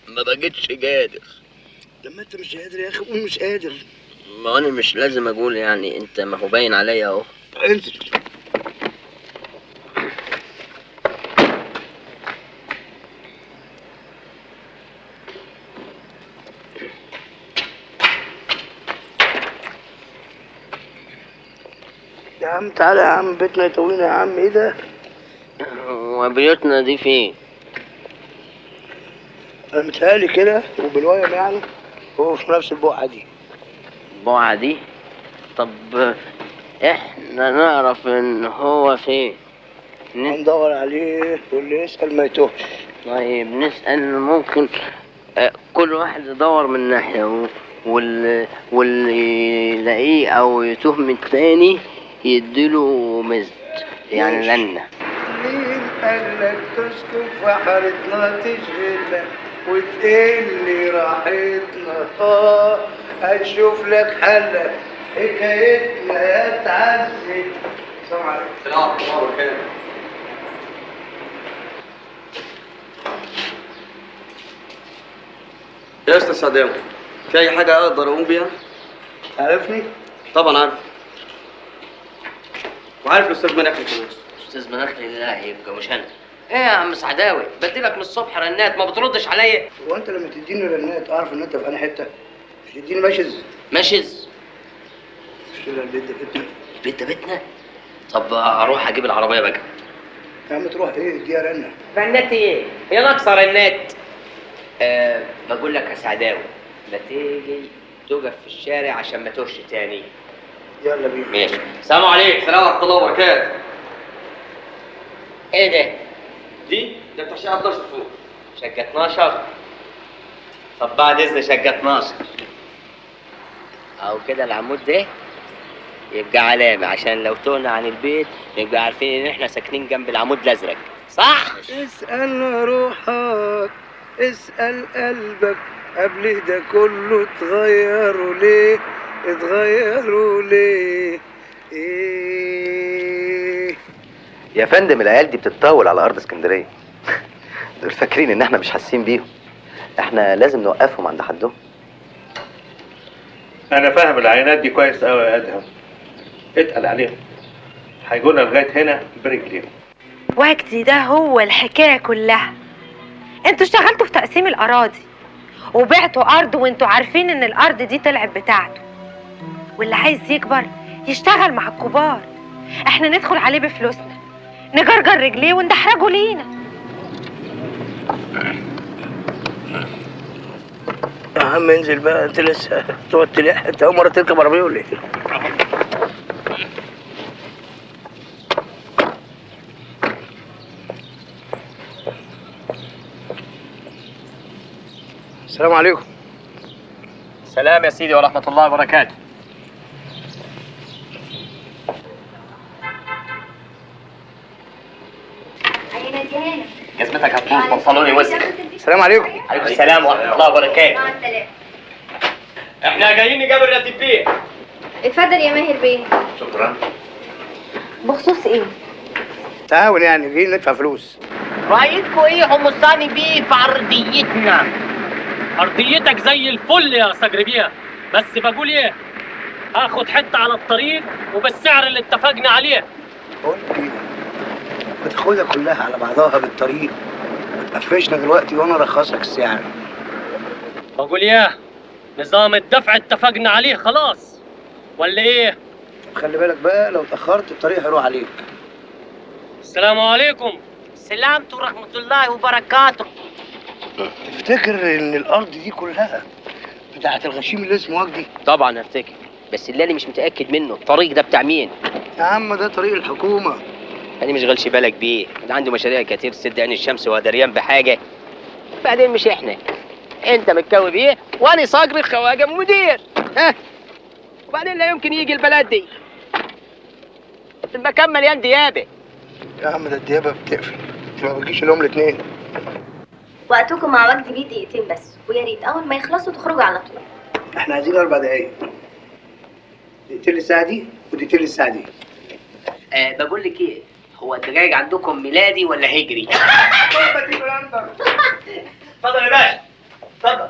ما بقتش قادر. لما انت مش قادر يا اخي قول مش قادر. ما انا مش لازم اقول يعني، انت ما هو باين عليا اهو. انزل. عم تعالى يا عم، بيتنا يطوينا يا عم. ايه ده؟ وبيوتنا دي فين؟ انا متهيألي كده وبالويم يعني، هو في نفس البقعة دي. البقعة دي؟ طب احنا نعرف ان هو فين؟ ندور عليه واللي يسأل ما يتوهش. طيب نسأل، ممكن كل واحد يدور من ناحية واللي يلاقيه او يتوه من التاني يديله مزد يعني لنا. مين قالك تسكن في حارتنا تشغلنا وتقل راحتنا؟ هتشوف لك حلة حكايتنا يا تعزي. السلام عليكم. السلام ورحمة الله وبركاته. يا استاذ سعداوي، في اي حاجه اقدر اقوم بيها؟ عارفني؟ طبعا عارف، وعارف الاستاذ مناخلي كمان. استاذ مناخلي؟ لا يبقى مش انا. ايه يا عم سعداوي، بديلك من الصبح رنات ما بتردش عليا. هو انت لما تديني رنات اعرف ان انت في انهي حته؟ مش تديني ماشز؟ ماشز؟ مش كده البيت ده بيتنا؟ البيت ده بيتنا؟ طب اروح اجيب العربيه بقى. يا عم تروح ايه؟ اديها رنه. رنات ايه؟ هي ناقصه رنات. بقول لك يا سعداوي، ما تيجي تقف في الشارع عشان ما توهش تاني. يلا بينا. ماشي. السلام عليكم. السلام ورحمه الله وبركاته. ايه ده؟ ده بتاع شقه 12 فوق. شقه 12؟ طب بعد اذن شقه 12 او كده العمود ده يبقى علامه عشان لو تهنا عن البيت نبقى عارفين ان احنا ساكنين جنب العمود الازرق، صح؟ اسأل روحك، اسأل قلبك، قبل ده كله اتغيروا ليه؟ اتغيروا ليه؟ ايه؟ يا فندم العيال دي بتتطاول على ارض اسكندريه. دول فاكرين ان احنا مش حاسين بيهم. احنا لازم نوقفهم عند حدهم. انا فاهم العينات دي كويس قوي يا ادهم. اتقل عليهم، هيجونا لغايه هنا برجليهم. وجدي ده هو الحكايه كلها. انتوا اشتغلتوا في تقسيم الاراضي وبعتوا ارض وانتوا عارفين ان الارض دي طلعت بتاعته، واللي عايز يكبر يشتغل مع الكبار. احنا ندخل عليه بفلوسنا، نجرجر رجليه وندحرجه لينا. يا عم انزل بقى، انت لسه تقعد تلح؟ انت اول مره تركب عربيه ولا ايه؟ السلام عليكم. سلام يا سيدي ورحمة الله وبركاته. جزمتك هتبوظ، بنطلوني وسخ. السلام عليكم. عليكم السلام ورحمة الله وبركاته. مع السلامة. احنا جايين نجابر راتب بيه. اتفضل يا ماهر بيه. شكرا. بخصوص ايه؟ تعاون يعني، جايين ندفع فلوس. رأيتكم ايه حمصاني بيه في عرضيتنا؟ ارضيتك زي الفل يا صقر بيها، بس بقول ايه، هاخد حته على الطريق وبالسعر اللي اتفقنا عليه. قول لي بتاخدها كلها على بعضها بالطريق وتقفشنا دلوقتي وانا ارخصك السعر. بقول ايه، نظام الدفع اتفقنا عليه خلاص ولا ايه؟ خلي بالك بقى لو اتاخرت الطريق هيروح عليك. السلام عليكم. سلامته ورحمة الله وبركاته. تفتكر ان الارض دي كلها بتاعت الغشيم اللي اسمه وجدي؟ طبعا افتكر، بس اللي انا مش متاكد منه الطريق ده بتاع مين؟ يا عم ده طريق الحكومه. انا مش غلش بالك بيه، انا عندي مشاريع كتير تسد عين الشمس ودريان بحاجه. بعدين مش احنا، انت متكوي بيه وانا صقر الخواجه مدير. ها، وبعدين لا يمكن يجي البلد دي المكان مليان ديابه. يا عم ده الديابه بتقفل، انت ما بتجيش اليوم الاثنين. وقتكم مع وجدي بيه دقيقتين بس، ويا ريت اول ما يخلصوا تخرجوا على طول. احنا عايزين 4 دقايق، دقيقتين للساعه دي ودقيقتين للساعه دي. بقول لك ايه، هو الدجاج عندكم ميلادي ولا هجري؟ اتفضل يا باشا، اتفضل.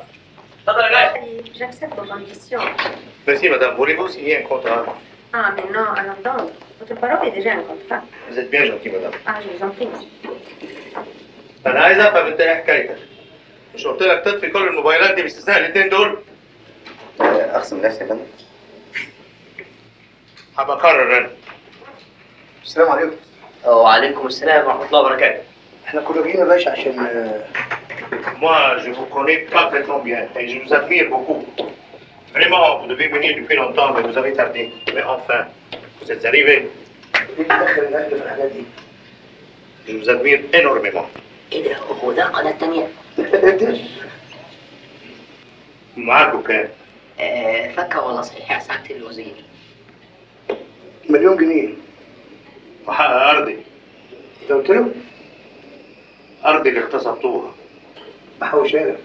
اتفضل يا باشا. J'accepte vos conditions. Merci madame, voulez-vous signer un contrat? Ah, mais non, alors donc, votre parole est déjà un contrat. Vous êtes bien gentil madame. Ah, je vous en prie. انا عايز افهم انت ايه حكايتك؟ مش قلت لك تطفي كل الموبايلات دي باستثناء الاثنين دول؟ اقسم نفسي يا فندم. هبقى اقرر انا. السلام عليكم. وعليكم السلام ورحمه الله وبركاته. احنا كنا جينا يا باشا عشان Moi, je vous connais parfaitement bien et je vous admire beaucoup. Vraiment, vous devez venir depuis longtemps, mais vous avez tardé. Mais enfin, vous êtes arrivé. ايه اللي دخل الاهل في الحاجات دي؟ Je vous admire énormément. ايه ده؟ هو ده القناه الثانيه؟ معاكم كام؟ فكه ولا صحيح يا سعاده الوزير؟ مليون جنيه. وحق أرضي. انت قلت له؟ أرضي اللي اغتصبتوها. بحوشها لك.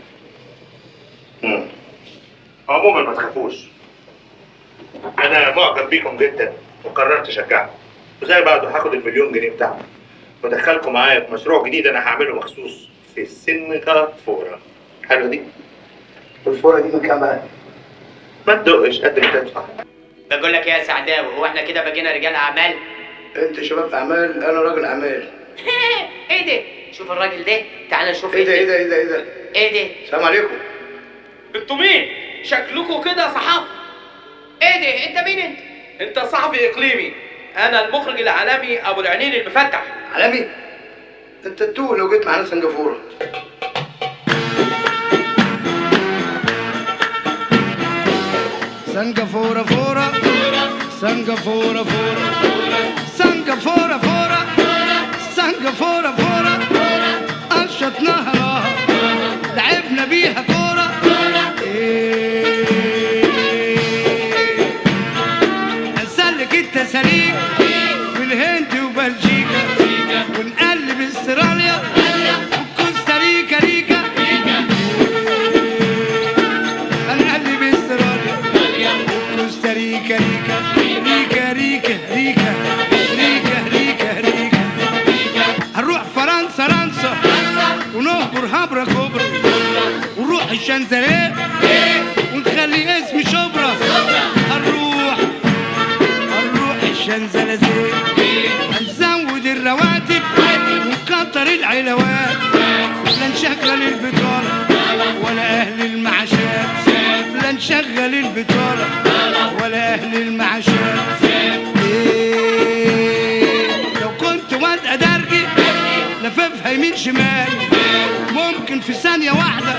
عموما ما تخافوش. أنا معجب بيكم جدا وقررت أشجعكم. وزي بعده هاخد المليون جنيه بتاعكم وأدخلكم معايا في مشروع جديد أنا هعمله مخصوص في سنغافورة. حلوة دي؟ والفورة دي من كام بقى؟ ما تدقش قد ما تدفع. بقول لك يا سعداوي، هو احنا كده بقينا رجال اعمال؟ انت شباب اعمال، انا راجل اعمال. ايه ده؟ شوف الراجل ده، تعال نشوف ايه ده ايه ده ايه ده ايه ده؟ ايه ده؟ السلام عليكم. انتوا مين؟ شكلكوا كده صحافي. ايه ده؟ انت مين انت؟ انت صحفي اقليمي، انا المخرج العالمي ابو العينين المفتح. عالمي؟ انت تتوه لو جيت معانا سنغافورة. سنغافورة فورة سنغافورة فورة سنغافورة فورة سنغافورة فورة قشطناها راها لعبنا بيها كورة. نسلك التساليك في الهند وبلجيكا ونقلب استراليا وكوستاريكا ريكا. هنقلب استراليا وكوستاريكا ريكا ريكا ريكا ريكا ريكا ريكا ريكا. هنروح فرنسا ونهبر هبرة كبرى ونروح الشانزليه ونخلي اسمي شبرا. هنروح الشانزليه هنزود الرواتب ونكتر العلاوات. لا نشغل البطالة ولا أهل المعاشات. لا نشغل البطالة ولا أهل المعاشات. لو كنت واد أدرجي لففها يمين شمال ممكن في ثانية واحدة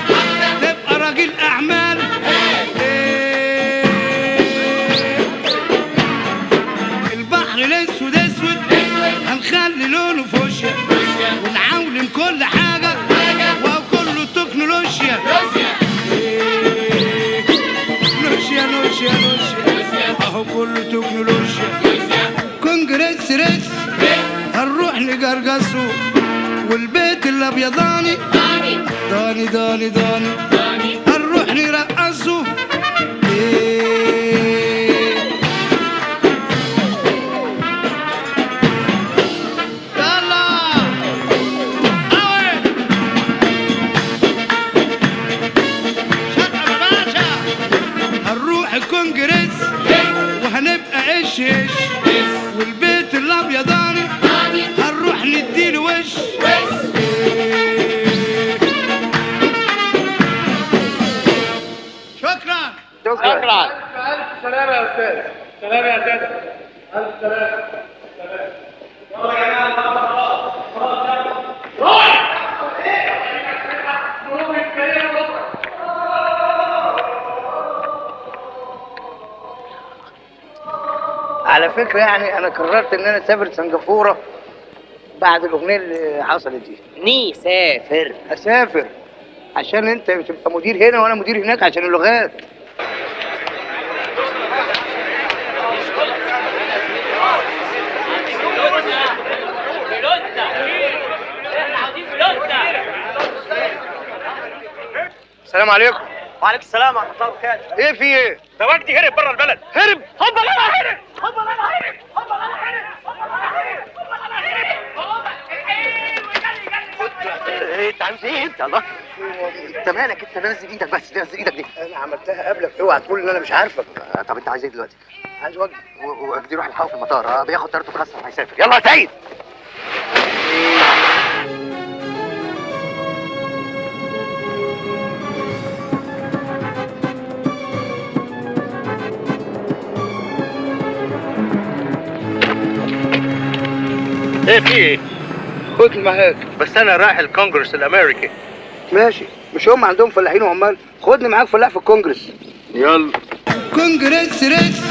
تبقى راجل أعمال. البحر الأسود أسود هنخلي لونه فوشيا ونعولم كل حاجة وكله تكنولوجيا. لوشيا أهو كله تكنولوجيا. كونجرس ريس هنروح نجرجسه والبيت الابيضاني داني هنروح نرقصه. هنروح الكونجرس وهنبقى ايش والبيت الابيضاني هنروح نديله وش. شكرا. ألف سلامة يا أستاذ. سلامة يا أستاذ. ألف سلامة. يلا يا على فكرة يعني أنا قررت إن أنا أسافر سنغافورة بعد الأغنية اللي حصلت دي. أسافر عشان أنت تبقى مدير هنا وأنا مدير هناك عشان اللغات. السلام عليكم. وعليكم السلام ورحمة الله وبركاته. إيه في إيه؟ ده وجدي هرب بره البلد. هرب؟ هوبا لا هرب. إيه أنت عايز إيه أنت؟ الله أنت مالك؟ أنت نزل إيدك بس، نزل إيدك دي. أنا عملتها قبلك، أوعى تقول إن أنا مش عارفك. طب أنت عايز إيه دلوقتي؟ عايز وجدي. وجدي يروح الحقه في المطار، بياخد طيارته خاصة وهيسافر. يلا يا سعيد. ايه في ايه؟ خدني معاك. بس انا رايح الكونجرس الامريكي. ماشي، مش هم عندهم فلاحين وعمال؟ خدني معاك فلاح في الكونجرس. يلا. كونجرس ريس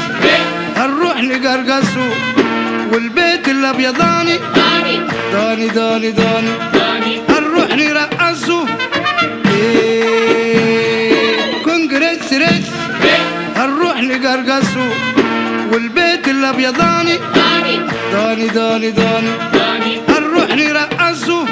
هنروح نجرجسه، والبيت الابيضاني داني داني داني هنروح نرقصه. كونجرس ريس هنروح نجرجسه، والبيت الابيضاني داني داني داني هنروح نرقصه.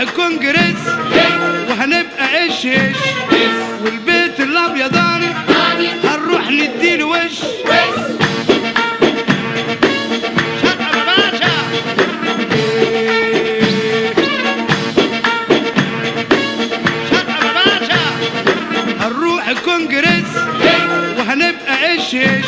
الكونجرس وهنبقى ايش ايش، والبيت الابيضاني هنروح نديله وش. شقة باشا شقة باشا هنروح الكونجرس وهنبقى ايش ايش،